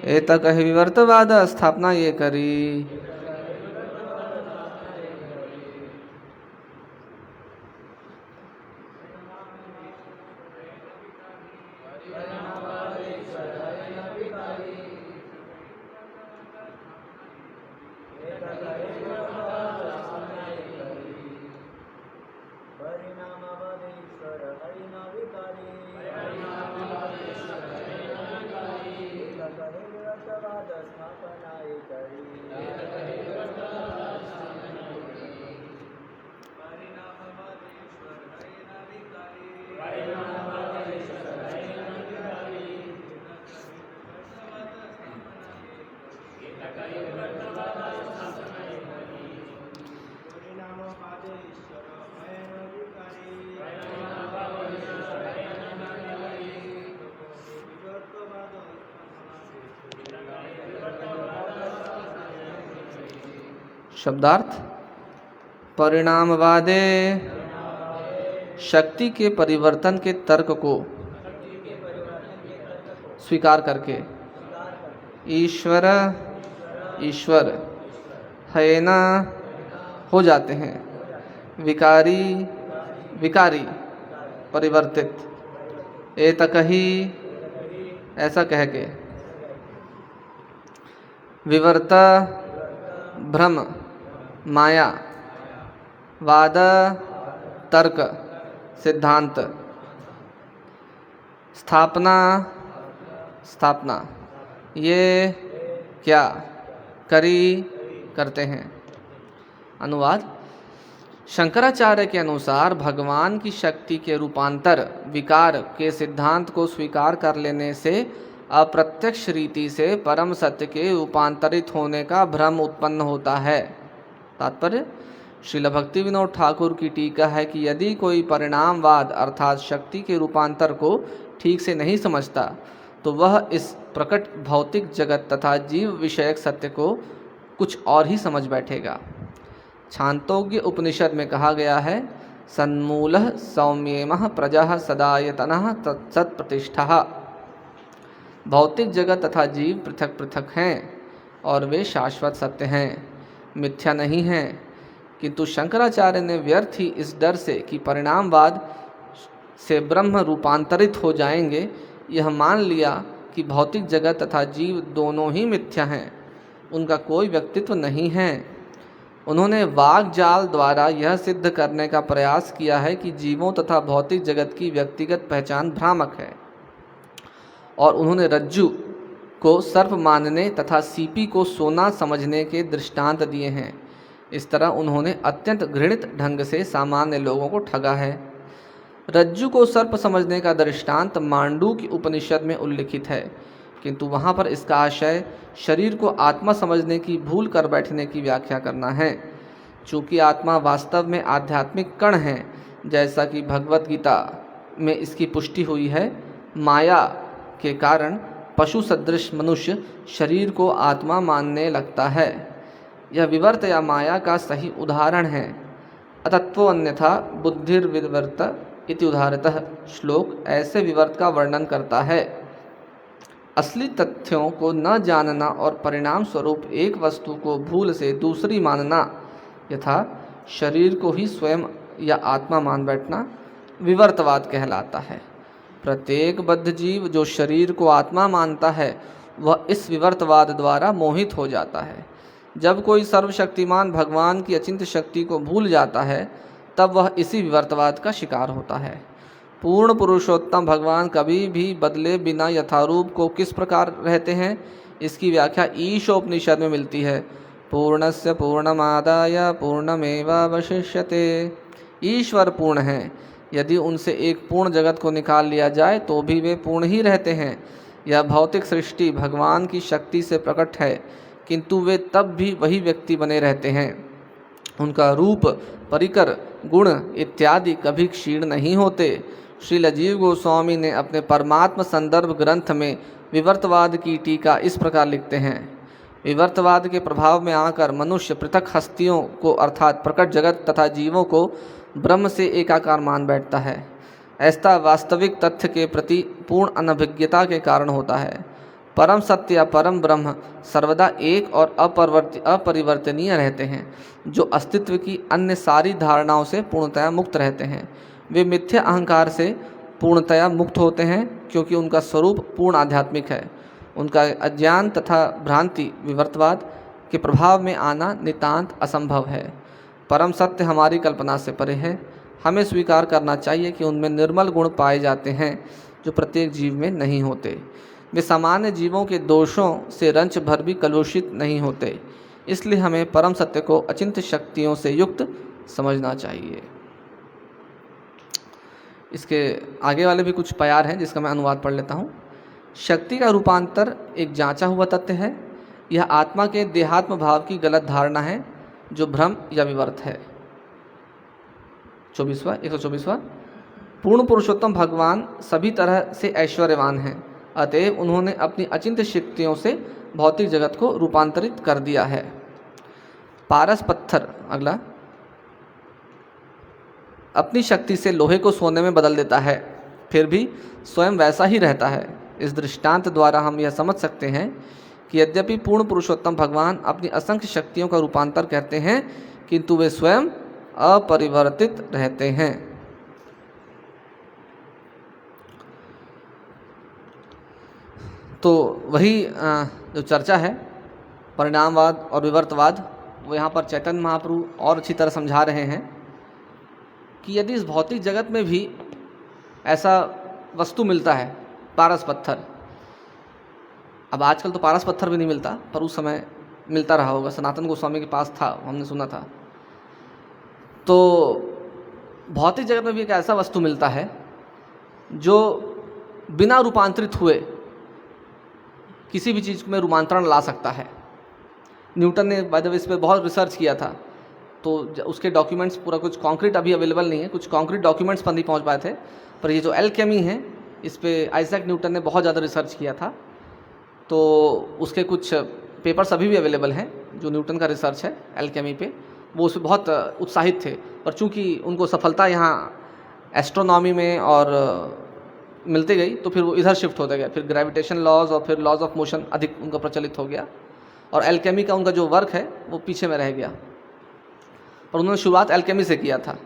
एतक ही विवर्तवाद स्थापना ये करी। शब्दार्थ: परिणामवादे शक्ति के परिवर्तन के तर्क को स्वीकार करके ईश्वर ईश्वर है न हो जाते हैं, विकारी विकारी परिवर्तित, एतक ही ऐसा कह के, विवर्त भ्रम माया, वाद तर्क सिद्धांत, स्थापना स्थापना ये क्या करी करते हैं। अनुवाद: शंकराचार्य के अनुसार भगवान की शक्ति के रूपांतर विकार के सिद्धांत को स्वीकार कर लेने से अप्रत्यक्ष रीति से परम सत्य के रूपांतरित होने का भ्रम उत्पन्न होता है। तात्पर्य: श्रील भक्ति विनोद ठाकुर की टीका है कि यदि कोई परिणामवाद अर्थात शक्ति के रूपांतर को ठीक से नहीं समझता तो वह इस प्रकट भौतिक जगत तथा जीव विषयक सत्य को कुछ और ही समझ बैठेगा। छांदोग्य उपनिषद में कहा गया है, सन्मूलः सौम्येमः प्रजः सदायतनः तत्सत्प्रतिष्ठः। भौतिक जगत तथा जीव पृथक पृथक हैं और वे शाश्वत सत्य हैं, मिथ्या नहीं हैं। किंतु शंकराचार्य ने व्यर्थ ही इस डर से कि परिणामवाद से ब्रह्म रूपांतरित हो जाएंगे, यह मान लिया कि भौतिक जगत तथा जीव दोनों ही मिथ्या हैं, उनका कोई व्यक्तित्व नहीं है। उन्होंने वाग्जाल द्वारा यह सिद्ध करने का प्रयास किया है कि जीवों तथा भौतिक जगत की व्यक्तिगत पहचान भ्रामक है, और उन्होंने रज्जु को सर्प मानने तथा सीपी को सोना समझने के दृष्टांत दिए हैं। इस तरह उन्होंने अत्यंत घृणित ढंग से सामान्य लोगों को ठगा है। रज्जु को सर्प समझने का दृष्टांत मांडू की उपनिषद में उल्लिखित है, किंतु वहाँ पर इसका आशय शरीर को आत्मा समझने की भूल कर बैठने की व्याख्या करना है। चूँकि आत्मा वास्तव में आध्यात्मिक कण है, जैसा कि भगवत गीता में इसकी पुष्टि हुई है, माया के कारण पशु सदृश मनुष्य शरीर को आत्मा मानने लगता है। यह विवर्त या माया का सही उदाहरण है। अतत्व अन्यथा बुद्धिर्विवर्त इति उदाहरतः श्लोक ऐसे विवर्त का वर्णन करता है। असली तथ्यों को न जानना और परिणाम स्वरूप एक वस्तु को भूल से दूसरी मानना, यथा शरीर को ही स्वयं या आत्मा मान बैठना, विवर्तवाद कहलाता है। प्रत्येक बद्ध जीव जो शरीर को आत्मा मानता है वह इस विवर्तवाद द्वारा मोहित हो जाता है। जब कोई सर्वशक्तिमान भगवान की अचिंत्य शक्ति को भूल जाता है तब वह इसी विवर्तवाद का शिकार होता है। पूर्ण पुरुषोत्तम भगवान कभी भी बदले बिना यथारूप को किस प्रकार रहते हैं, इसकी व्याख्या ईशोपनिषद में मिलती है। पूर्णस्य पूर्णमादाय पूर्णमेवावशिष्यते। ईश्वर पूर्ण हैं। यदि उनसे एक पूर्ण जगत को निकाल लिया जाए तो भी वे पूर्ण ही रहते हैं। यह भौतिक सृष्टि भगवान की शक्ति से प्रकट है, किंतु वे तब भी वही व्यक्ति बने रहते हैं। उनका रूप, परिकर, गुण इत्यादि कभी क्षीण नहीं होते। श्री अजीव गोस्वामी ने अपने परमात्मा संदर्भ ग्रंथ में विवर्तवाद की टीका इस प्रकार लिखते हैं। विवर्तवाद के प्रभाव में आकर मनुष्य पृथक हस्तियों को अर्थात प्रकट जगत तथा जीवों को ब्रह्म से एकाकार मान बैठता है। ऐसा वास्तविक तथ्य के प्रति पूर्ण अनभिज्ञता के कारण होता है। परम सत्य या परम ब्रह्म सर्वदा एक और अपरिवर्तनीय रहते हैं, जो अस्तित्व की अन्य सारी धारणाओं से पूर्णतया मुक्त रहते हैं। वे मिथ्या अहंकार से पूर्णतया मुक्त होते हैं, क्योंकि उनका स्वरूप पूर्ण आध्यात्मिक है। उनका अज्ञान तथा भ्रांति विवर्तवाद के प्रभाव में आना नितांत असंभव है। परम सत्य हमारी कल्पना से परे है। हमें स्वीकार करना चाहिए कि उनमें निर्मल गुण पाए जाते हैं, जो प्रत्येक जीव में नहीं होते। वे सामान्य जीवों के दोषों से रंच भर भी कलुषित नहीं होते। इसलिए हमें परम सत्य को अचिंत शक्तियों से युक्त समझना चाहिए। इसके आगे वाले भी कुछ प्यार हैं, जिसका मैं अनुवाद पढ़ लेता हूँ। शक्ति का रूपांतर एक जांचा हुआ तथ्य है। यह आत्मा के देहात्म भाव की गलत धारणा है, जो भ्रम या विवर्त है। 124वां पूर्ण पुरुषोत्तम भगवान सभी तरह से ऐश्वर्यवान हैं, अतएव उन्होंने अपनी अचिंत्य शक्तियों से भौतिक जगत को रूपांतरित कर दिया है। पारस पत्थर अगला अपनी शक्ति से लोहे को सोने में बदल देता है, फिर भी स्वयं वैसा ही रहता है। इस दृष्टांत द्वारा हम यह समझ सकते हैं कि यद्यपि पूर्ण पुरुषोत्तम भगवान अपनी असंख्य शक्तियों का रूपांतर करते हैं, किंतु वे स्वयं अपरिवर्तित रहते हैं। तो वही जो चर्चा है परिणामवाद और विवर्तवाद, वो यहाँ पर चैतन्य महाप्रभु और अच्छी तरह समझा रहे हैं कि यदि इस भौतिक जगत में भी ऐसा वस्तु मिलता है, पारस पत्थर, अब आजकल तो पारस पत्थर भी नहीं मिलता, पर उस समय मिलता रहा होगा। सनातन गोस्वामी के पास था, हमने सुना था। तो भौतिक जगत में भी एक ऐसा वस्तु मिलता है जो बिना रूपांतरित हुए किसी भी चीज़ में रूपांतरण ला सकता है। न्यूटन ने बाय द वे इस पर बहुत रिसर्च किया था, तो उसके डॉक्यूमेंट्स पूरा कुछ कॉन्क्रीट अभी अवेलेबल नहीं है, कुछ कॉन्क्रीट डॉक्यूमेंट्स पर नहीं पहुंच पाए थे। पर ये जो एल्केमी है, इस पे आइजैक न्यूटन ने बहुत ज़्यादा रिसर्च किया था, तो उसके कुछ पेपर्स अभी भी अवेलेबल हैं जो न्यूटन का रिसर्च है एल्केमी पे। वो उसमें बहुत उत्साहित थे, पर चूंकि उनको सफलता यहाँ एस्ट्रोनॉमी में और मिलती गई, तो फिर वो इधर शिफ्ट होते गए। फिर ग्रेविटेशन लॉज और फिर लॉज ऑफ मोशन अधिक उनका प्रचलित हो गया, और एल्केमी का उनका जो वर्क है वो पीछे में रह गया। पर उन्होंने शुरुआत एल्केमी से किया था,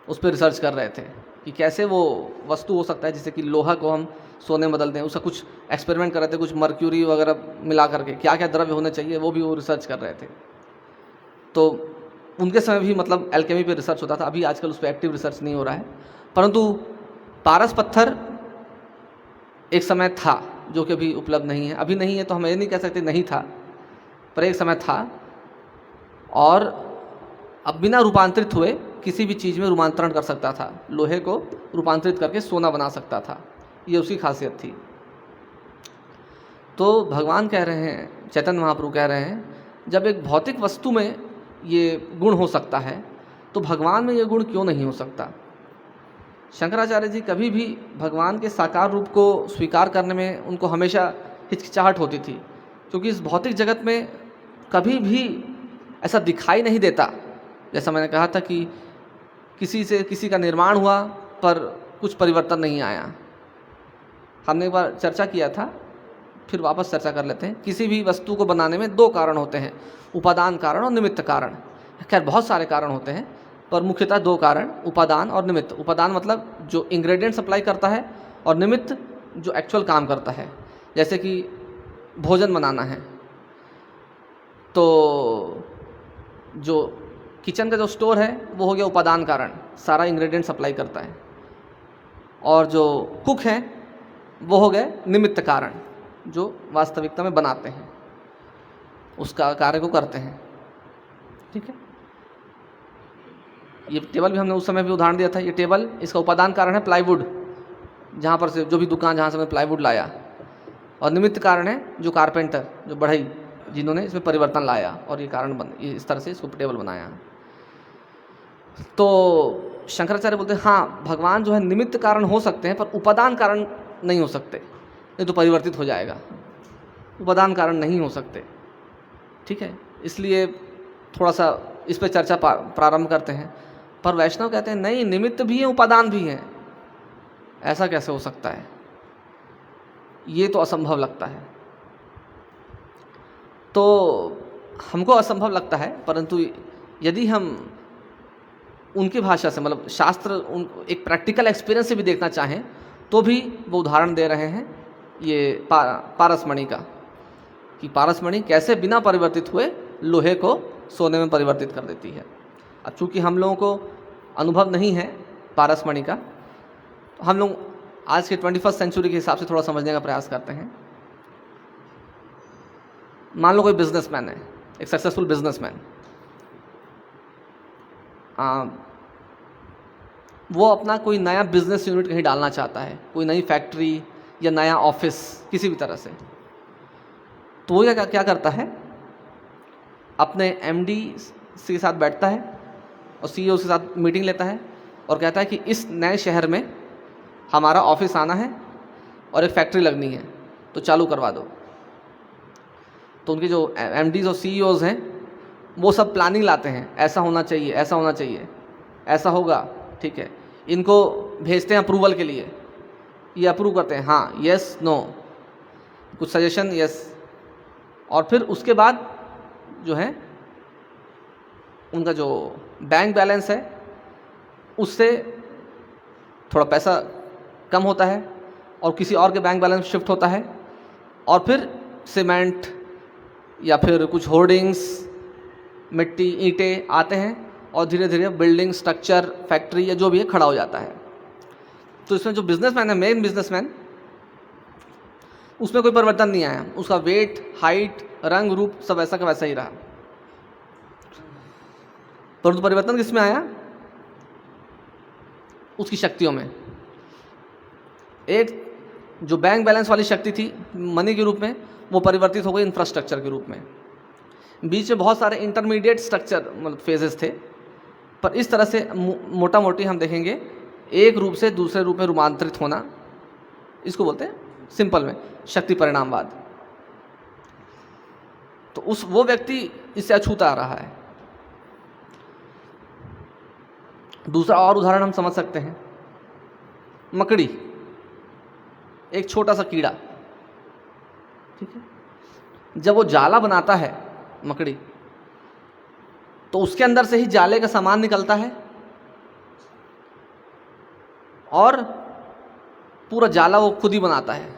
उस पर रिसर्च कर रहे थे कि कैसे वो वस्तु हो सकता है जैसे कि लोहा को हम सोने में बदल दें। उसका कुछ एक्सपेरिमेंट कर रहे थे, कुछ मर्क्यूरी वगैरह मिला करके क्या क्या द्रव्य होने चाहिए वो भी वो रिसर्च कर रहे थे। तो उनके समय भी मतलब एल्केमी पे रिसर्च होता था। अभी आजकल उस पर एक्टिव रिसर्च नहीं हो रहा है, परंतु पारस पत्थर एक समय था जो कि अभी उपलब्ध नहीं है। अभी नहीं है तो हम ये नहीं कह सकते नहीं था, पर एक समय था, और अब बिना रूपांतरित हुए किसी भी चीज़ में रूपांतरण कर सकता था। लोहे को रूपांतरित करके सोना बना सकता था, ये उसकी खासियत थी। तो भगवान कह रहे हैं, चैतन्य महाप्रभु कह रहे हैं, जब एक भौतिक वस्तु में ये गुण हो सकता है तो भगवान में ये गुण क्यों नहीं हो सकता। शंकराचार्य जी कभी भी भगवान के साकार रूप को स्वीकार करने में उनको हमेशा हिचकिचाहट होती थी, क्योंकि इस भौतिक जगत में कभी भी ऐसा दिखाई नहीं देता। जैसा मैंने कहा था कि किसी का निर्माण हुआ पर कुछ परिवर्तन नहीं आया। हमने एक बार चर्चा किया था, फिर वापस चर्चा कर लेते हैं। किसी भी वस्तु को बनाने में दो कारण होते हैं, उपादान कारण और निमित्त कारण। खैर बहुत सारे कारण होते हैं, पर मुख्यतः दो कारण, उपादान और निमित्त। उपादान मतलब जो इंग्रेडिएंट सप्लाई करता है, और निमित्त जो एक्चुअल काम करता है। जैसे कि भोजन बनाना है तो जो किचन का जो स्टोर है वो हो गया उपादान कारण, सारा इंग्रेडिएंट सप्लाई करता है, और जो कुक हैं वो हो गए निमित्त कारण, जो वास्तविकता में बनाते हैं, उसका कार्य को करते हैं। ठीक है। ये टेबल भी हमने उस समय भी उदाहरण दिया था। ये टेबल, इसका उपादान कारण है प्लाईवुड, जहाँ पर से जो भी दुकान जहाँ से हमने प्लाईवुड लाया, और निमित्त कारण है जो कारपेंटर, जो बढ़ई, जिन्होंने इसमें परिवर्तन लाया और ये कारण बन, ये इस तरह से इसको टेबल बनाया। तो शंकराचार्य बोलते हैं हाँ, भगवान जो है निमित्त कारण हो सकते हैं पर उपादान कारण नहीं हो सकते, नहीं तो परिवर्तित हो जाएगा। उपादान कारण नहीं हो सकते, ठीक है। इसलिए थोड़ा सा इस पर चर्चा प्रारंभ करते हैं। पर वैष्णव कहते हैं नहीं, निमित्त भी है, उपादान भी है। ऐसा कैसे हो सकता है? ये तो असंभव लगता है। तो हमको असंभव लगता है, परंतु यदि हम उनकी भाषा से, मतलब शास्त्र, एक प्रैक्टिकल एक्सपीरियंस से भी देखना चाहें तो भी वो उदाहरण दे रहे हैं ये पारसमणि का, कि पारसमणि कैसे बिना परिवर्तित हुए लोहे को सोने में परिवर्तित कर देती है। अब चूँकि हम लोगों को अनुभव नहीं है पारसमणि का, तो हम लोग आज के 21st सेंचुरी के हिसाब से थोड़ा समझने का प्रयास करते हैं। मान लो कोई बिजनेसमैन है, एक सक्सेसफुल बिजनेसमैन, वो अपना कोई नया बिजनेस यूनिट कहीं डालना चाहता है, कोई नई फैक्ट्री या नया ऑफिस किसी भी तरह से। तो वो क्या करता है, अपने एमडी के साथ बैठता है और सीईओ के साथ मीटिंग लेता है और कहता है कि इस नए शहर में हमारा ऑफिस आना है और एक फैक्ट्री लगनी है, तो चालू करवा दो। तो उनके जो एमडीज और सीईओज हैं वो सब प्लानिंग लाते हैं, ऐसा होना चाहिए, ऐसा होना चाहिए, ऐसा होगा, ठीक है। इनको भेजते हैं अप्रूवल के लिए, ये अप्रूव करते हैं, हाँ, यस, नो, कुछ सजेशन, यस। और फिर उसके बाद जो है उनका जो बैंक बैलेंस है उससे थोड़ा पैसा कम होता है और किसी और के बैंक बैलेंस शिफ्ट होता है, और फिर सीमेंट या फिर कुछ होर्डिंग्स, मिट्टी, ईंटें आते हैं और धीरे धीरे बिल्डिंग, स्ट्रक्चर, फैक्ट्री या जो भी है खड़ा हो जाता है। तो इसमें जो बिजनेसमैन है, मेन बिजनेसमैन, उसमें कोई परिवर्तन नहीं आया, उसका वेट, हाइट, रंग, रूप सब ऐसा का वैसा ही रहा। परंतु परिवर्तन किसमें आया? उसकी शक्तियों में। एक जो बैंक बैलेंस वाली शक्ति थी मनी के रूप में, वो परिवर्तित हो गई इंफ्रास्ट्रक्चर के रूप में। बीच में बहुत सारे इंटरमीडिएट स्ट्रक्चर, मतलब फेजेस थे, पर इस तरह से मोटा मोटी हम देखेंगे एक रूप से दूसरे रूप में रूपांतरित होना, इसको बोलते हैं सिंपल में शक्ति परिणामवाद। तो वो व्यक्ति इससे अछूता आ रहा है। दूसरा और उदाहरण हम समझ सकते हैं, मकड़ी, एक छोटा सा कीड़ा, ठीक है। जब वो जाला बनाता है मकड़ी, तो उसके अंदर से ही जाले का सामान निकलता है और पूरा जाला वो खुद ही बनाता है।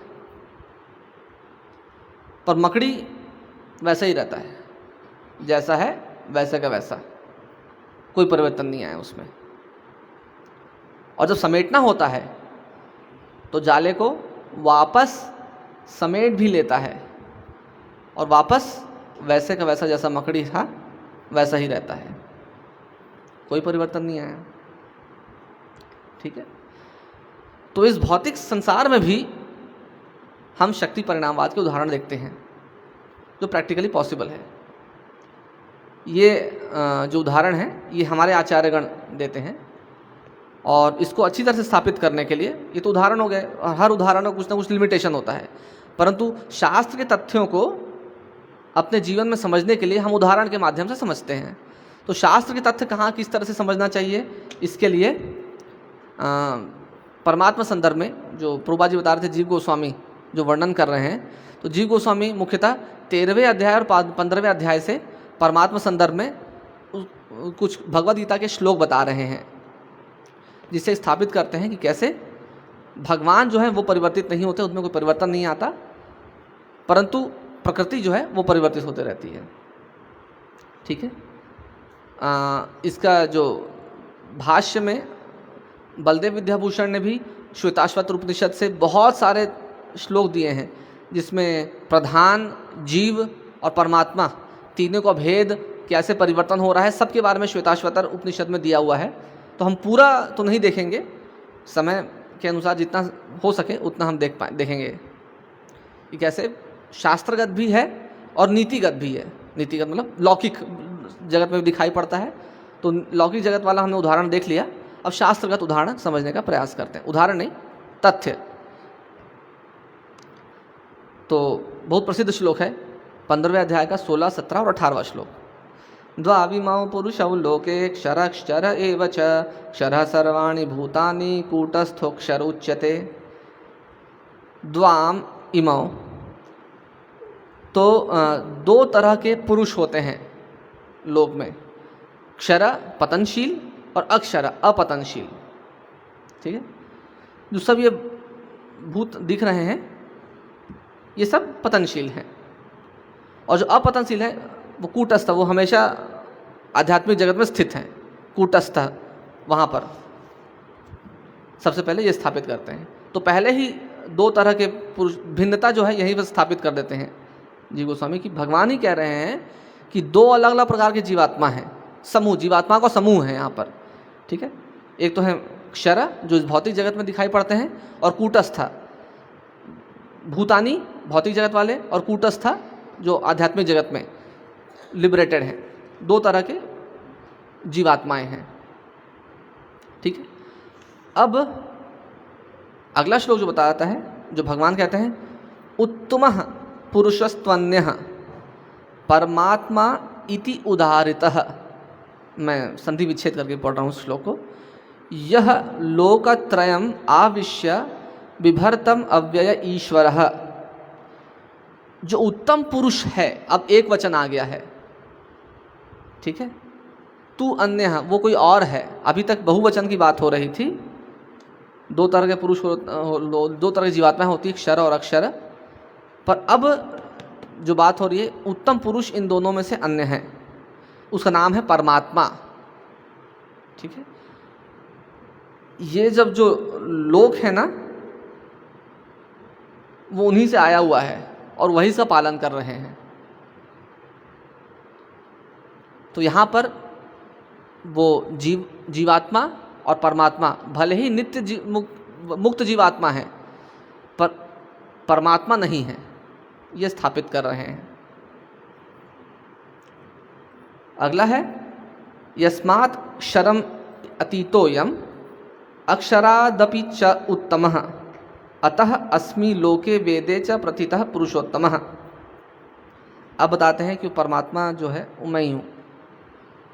पर मकड़ी वैसा ही रहता है, जैसा है वैसे का वैसा, कोई परिवर्तन नहीं आया उसमें। और जब समेटना होता है तो जाले को वापस समेट भी लेता है और वापस वैसे का वैसा, जैसा मकड़ी था वैसा ही रहता है, कोई परिवर्तन नहीं आया, ठीक है। तो इस भौतिक संसार में भी हम शक्ति परिणामवाद के उदाहरण देखते हैं जो प्रैक्टिकली पॉसिबल है। ये जो उदाहरण है ये हमारे आचार्यगण देते हैं, और इसको अच्छी तरह से स्थापित करने के लिए, ये तो उदाहरण हो गए, और हर उदाहरण में कुछ ना कुछ लिमिटेशन होता है, परंतु शास्त्र के तथ्यों को अपने जीवन में समझने के लिए हम उदाहरण के माध्यम से समझते हैं। तो शास्त्र के तथ्य कहाँ किस तरह से समझना चाहिए, इसके लिए परमात्मा संदर्भ में जो प्रभुपाद जी बता रहे थे, जीव गोस्वामी जो वर्णन कर रहे हैं, तो जीव गोस्वामी मुख्यतः 13वें अध्याय और 15वें अध्याय से परमात्मा संदर्भ में कुछ भगवद गीता के श्लोक बता रहे हैं, जिससे स्थापित करते हैं कि कैसे भगवान जो है वो परिवर्तित नहीं होते, उनमें कोई परिवर्तन नहीं आता, परंतु प्रकृति जो है वो परिवर्तित होते रहती है, ठीक है। इसका जो भाष्य में बलदेव विद्याभूषण ने भी श्वेताश्वतर उपनिषद से बहुत सारे श्लोक दिए हैं, जिसमें प्रधान, जीव और परमात्मा तीनों का भेद कैसे परिवर्तन हो रहा है, सबके बारे में श्वेताश्वतर उपनिषद में दिया हुआ है। तो हम पूरा तो नहीं देखेंगे, समय के अनुसार जितना हो सके उतना हम देखेंगे। ये कैसे शास्त्रगत भी है और नीतिगत भी है। नीतिगत मतलब लौकिक जगत में दिखाई पड़ता है, तो लौकिक जगत वाला हमने उदाहरण देख लिया। अब शास्त्रगत उदाहरण समझने का प्रयास करते हैं। उदाहरण नहीं, तथ्य। तो बहुत प्रसिद्ध श्लोक है 15वें अध्याय का 16, 17 और 18वां श्लोक। द्वाविमौ पुरुषौ लोके क्षरक्षर एव च क्षरः सर्वाणि भूतानि कूटस्थोऽक्षर उच्यते। द्वाम इमौ, तो दो तरह के पुरुष होते हैं लोक में, क्षर पतनशील और अक्षर अपतनशील। ठीक है, जो सब ये भूत दिख रहे हैं ये सब पतनशील हैं, और जो अपतनशील है वो कूटस्थ, वो हमेशा आध्यात्मिक जगत में स्थित हैं। कूटस्थ वहाँ पर सबसे पहले ये स्थापित करते हैं। तो पहले ही दो तरह के पुरुष भिन्नता जो है यहीं पर स्थापित कर देते हैं जीव गोस्वामी की। भगवान ही कह रहे हैं कि दो अलग अलग प्रकार के जीवात्मा हैं, समूह, जीवात्मा का समूह है यहाँ पर। ठीक है, एक तो है क्षर जो इस भौतिक जगत में दिखाई पड़ते हैं, और कूटस्थ भूतानी भौतिक जगत वाले, और कूटस्थ जो आध्यात्मिक जगत में लिबरेटेड हैं। दो तरह के जीवात्माएं हैं। ठीक है, अब अगला श्लोक जो बताता है, जो भगवान कहते हैं उत्तमः पुरुषस्त्वन्यः परमात्मा इति उदाहरितः। मैं संधि विच्छेद करके पढ़ रहा हूँ उस श्लोक को। यह लोकत्रयम् आविश्य बिभर्तम अव्यय ईश्वरः। जो उत्तम पुरुष है, अब एक वचन आ गया है। ठीक है, तू अन्य, वो कोई और है। अभी तक बहुवचन की बात हो रही थी। दो तरह के पुरुष दो तरह की जीवात्माएं होती है, क्षर और अक्षर। पर अब जो बात हो रही है, उत्तम पुरुष इन दोनों में से अन्य है, उसका नाम है परमात्मा। ठीक है, ये जब जो लोक है ना, वो उन्हीं से आया हुआ है और वही का पालन कर रहे हैं। तो यहाँ पर वो जीवात्मा और परमात्मा भले ही नित्य मुक्त जीवात्मा है, पर परमात्मा नहीं है, ये स्थापित कर रहे हैं। अगला है यस्मात् क्षरम अतीतोयम अक्षरादपि च उत्तमः अतः अस्मि लोके वेदे च प्रथितः पुरुषोत्तमः। अब बताते हैं कि परमात्मा जो है वो मैं ही हूँ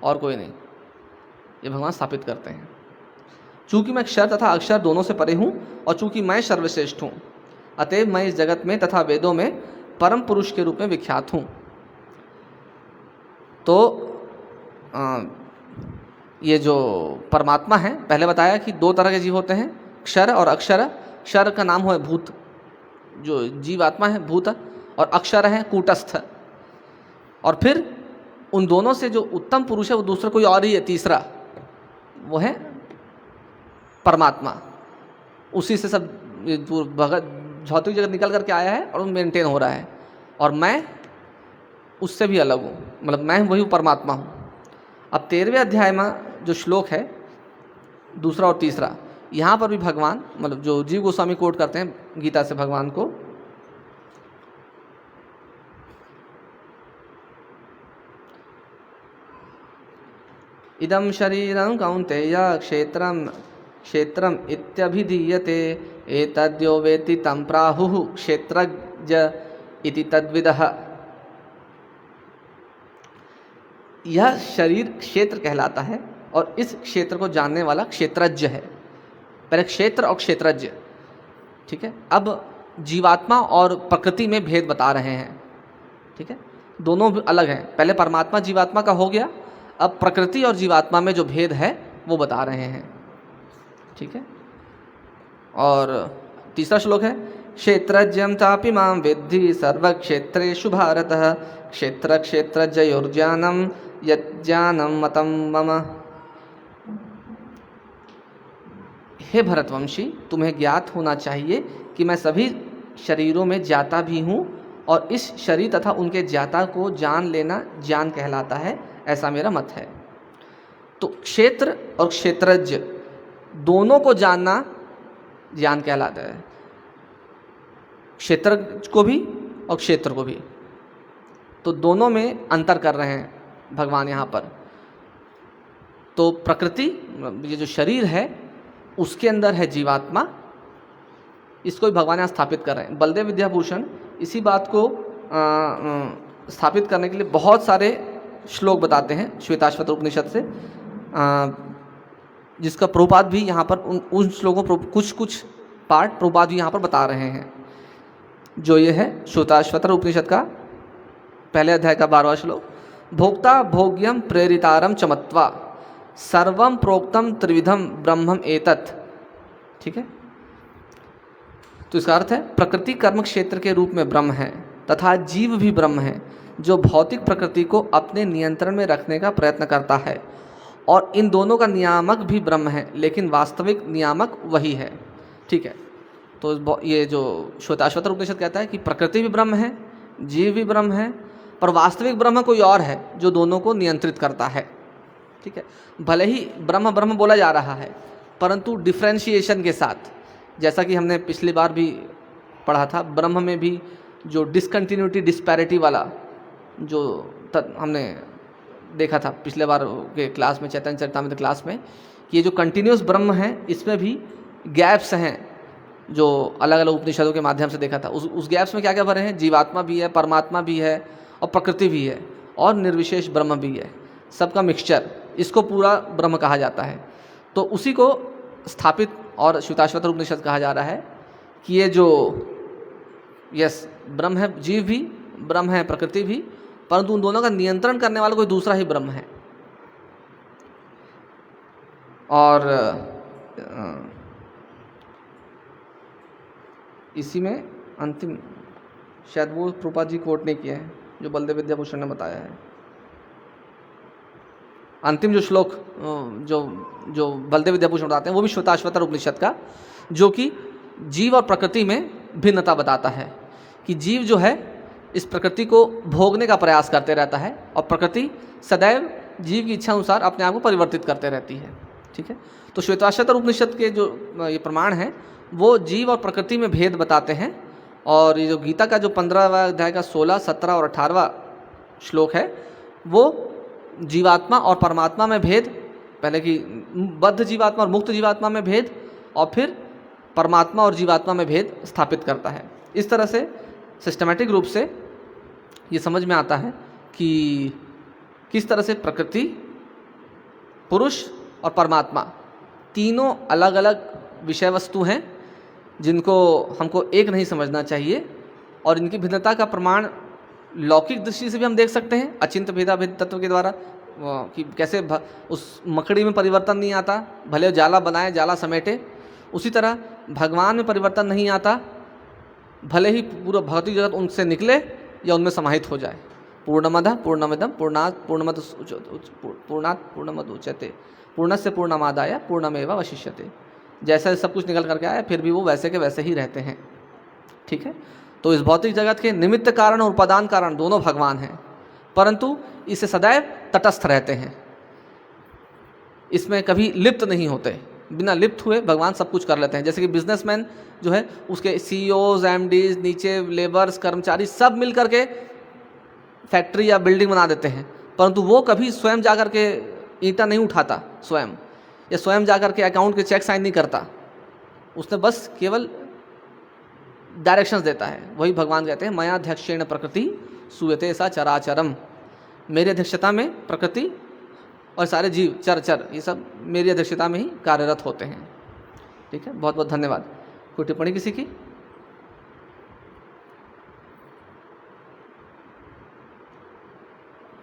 और कोई नहीं, ये भगवान स्थापित करते हैं। चूँकि मैं क्षर तथा अक्षर दोनों से परे हूँ, और चूँकि मैं सर्वश्रेष्ठ हूँ, अतएव मैं इस जगत में तथा वेदों में परम पुरुष के रूप में विख्यात हूँ। तो ये जो परमात्मा है, पहले बताया कि दो तरह के जीव होते हैं, क्षर और अक्षर। क्षर का नाम है भूत, जो जीवात्मा है भूत, और अक्षर है कूटस्थ। और फिर उन दोनों से जो उत्तम पुरुष है वो दूसरा कोई और ही है, तीसरा, वो है परमात्मा। उसी से सब भौतिक जगत निकल करके आया है और मेंटेन हो रहा है, और मैं उससे भी अलग हूँ, मतलब मैं वही परमात्मा हूँ। अब 13वें अध्याय में जो श्लोक है दूसरा और तीसरा, यहाँ पर भी भगवान, मतलब जो जीव गोस्वामी कोट करते हैं गीता से भगवान को, इदं शरीरं कौन्तेय क्षेत्रम इत्यभिधीयते एतद्यो वेत्ति तं प्राहुः क्षेत्रज्ञ इति तद्विदः। यह शरीर क्षेत्र कहलाता है, और इस क्षेत्र को जानने वाला क्षेत्रज्ञ है। पहले क्षेत्र और क्षेत्रज्ञ। ठीक है, अब जीवात्मा और प्रकृति में भेद बता रहे हैं। ठीक है, दोनों अलग हैं। पहले परमात्मा जीवात्मा का हो गया, अब प्रकृति और जीवात्मा में जो भेद है वो बता रहे हैं। ठीक है, और तीसरा श्लोक है क्षेत्रज्ञं तापि मां विद्धि सर्वक्षेत्रेषु भारतः क्षेत्र क्षेत्रज्ञयोर्ज्ञानं यज्ञानं मतं मम। हे भरतवंशी, तुम्हें ज्ञात होना चाहिए कि मैं सभी शरीरों में ज्ञाता भी हूँ, और इस शरीर तथा उनके ज्ञाता को जान लेना ज्ञान कहलाता है। ऐसा मेरा मत है। तो क्षेत्र और क्षेत्रज्ञ दोनों को जानना ज्ञान कहलाता है, क्षेत्र को भी और क्षेत्र को भी। तो दोनों में अंतर कर रहे हैं भगवान यहाँ पर। तो प्रकृति, ये जो शरीर है उसके अंदर है जीवात्मा, इसको भी भगवान यहाँ स्थापित कर रहे हैं। बलदेव विद्याभूषण इसी बात को स्थापित करने के लिए बहुत सारे श्लोक बताते हैं श्वेताश्वतर उपनिषद से, जिसका प्रभुपाद भी यहाँ पर उन श्लोकों कुछ पार्ट प्रभुपाद भी यहाँ पर बता रहे हैं। जो ये है श्वेताश्वतर उपनिषद का पहले अध्याय का 12वां श्लोक, भोक्ता भोग्यम प्रेरितारम चमत्वा सर्वम प्रोक्तम त्रिविधम ब्रह्मम एतत्। ठीक है, तो इसका अर्थ है प्रकृति कर्म क्षेत्र के रूप में ब्रह्म है तथा जीव भी ब्रह्म है, जो भौतिक प्रकृति को अपने नियंत्रण में रखने का प्रयत्न करता है, और इन दोनों का नियामक भी ब्रह्म है, लेकिन वास्तविक नियामक वही है। ठीक है, तो ये जो श्वेताश्वतर उपनिषद कहता है कि प्रकृति भी ब्रह्म है, जीव भी ब्रह्म है, पर वास्तविक ब्रह्म कोई और है जो दोनों को नियंत्रित करता है। ठीक है, भले ही ब्रह्म ब्रह्म बोला जा रहा है, परंतु डिफ्रेंशिएशन के साथ, जैसा कि हमने पिछली बार भी पढ़ा था, ब्रह्म में भी जो डिसकंटिन्यूटी डिस्पैरिटी वाला जो हमने देखा था पिछले बार के क्लास में, चैतन्य चरितामृत क्लास में, कि ये जो कंटिन्यूस ब्रह्म है इसमें भी गैप्स हैं जो अलग अलग उपनिषदों के माध्यम से देखा था। उस गैप्स में क्या क्या भरे हैं, जीवात्मा भी है, परमात्मा भी है, और प्रकृति भी है, और निर्विशेष ब्रह्म भी है, सबका मिक्सचर, इसको पूरा ब्रह्म कहा जाता है। तो उसी को स्थापित और श्वेताश्वतर उपनिषद कहा जा रहा है कि ये जो यस ब्रह्म है, जीव भी ब्रह्म है, प्रकृति भी, परंतु उन दोनों का नियंत्रण करने वाला कोई दूसरा ही ब्रह्म है। और इसी में अंतिम, शायद वो प्रभुपाद जी कोट ने किया है जो बलदेव विद्याभूषण ने बताया है, अंतिम जो श्लोक जो बलदेव विद्याभूषण बताते हैं वो भी श्वेताश्वतर उपनिषद का, जो कि जीव और प्रकृति में भिन्नता बताता है कि जीव जो है इस प्रकृति को भोगने का प्रयास करते रहता है, और प्रकृति सदैव जीव की इच्छा अनुसार अपने आप को परिवर्तित करते रहती है। ठीक है, तो श्वेताश्वतर उपनिषद के जो ये प्रमाण हैं वो जीव और प्रकृति में भेद बताते हैं, और ये जो गीता का जो 15वां अध्याय का 16, 17 और 18वां श्लोक है वो जीवात्मा और परमात्मा में भेद, पहले की बद्ध जीवात्मा और मुक्त जीवात्मा में भेद, और फिर परमात्मा और जीवात्मा में भेद स्थापित करता है। इस तरह से सिस्टमैटिक रूप से ये समझ में आता है कि किस तरह से प्रकृति, पुरुष और परमात्मा तीनों अलग अलग विषय वस्तु हैं जिनको हमको एक नहीं समझना चाहिए, और इनकी भिन्नता का प्रमाण लौकिक दृष्टि से भी हम देख सकते हैं अचिंत्य भेदाभेद तत्व के द्वारा, कि कैसे उस मकड़ी में परिवर्तन नहीं आता, भले जाला बनाए जाला समेटे। उसी तरह भगवान में परिवर्तन नहीं आता, भले ही पूरा भौतिक जगत उनसे निकले या उनमें समाहित हो जाए। पूर्णमदः पूर्णमिदं पूर्णात् पूर्णमुदच्यते पूर्णस्य पूर्णमादाय पूर्णमेवावशिष्यते। जैसा सब कुछ निकल करके आया फिर भी वो वैसे के वैसे ही रहते हैं। ठीक है, तो इस भौतिक जगत के निमित्त कारण और उपादान कारण दोनों भगवान हैं, परंतु इसे सदैव तटस्थ रहते हैं, इसमें कभी लिप्त नहीं होते। बिना लिप्त हुए भगवान सब कुछ कर लेते हैं। जैसे कि बिजनेसमैन जो है उसके सीईओज, एमडीज, नीचे लेबर्स, कर्मचारी सब मिल करके फैक्ट्री या बिल्डिंग बना देते हैं, परंतु वो कभी स्वयं जाकर के ईंटा नहीं उठाता स्वयं, या स्वयं जाकर के अकाउंट के चेक साइन नहीं करता, उसने बस केवल डायरेक्शंस देता है। वही भगवान कहते हैं मया अध्यक्षेण प्रकृति सूयते सा चराचरम, मेरी अध्यक्षता में प्रकृति और सारे जीव चर ये सब मेरी अध्यक्षता में ही कार्यरत होते हैं। ठीक है, बहुत बहुत धन्यवाद। कोई टिप्पणी किसी की?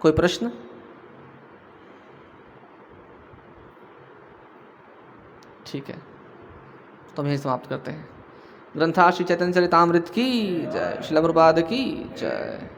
कोई प्रश्न? ठीक है, तो हम यही समाप्त करते हैं। ग्रंथा श्री चैतन्य चरितामृत की जय, श्रील प्रभुपाद की जय।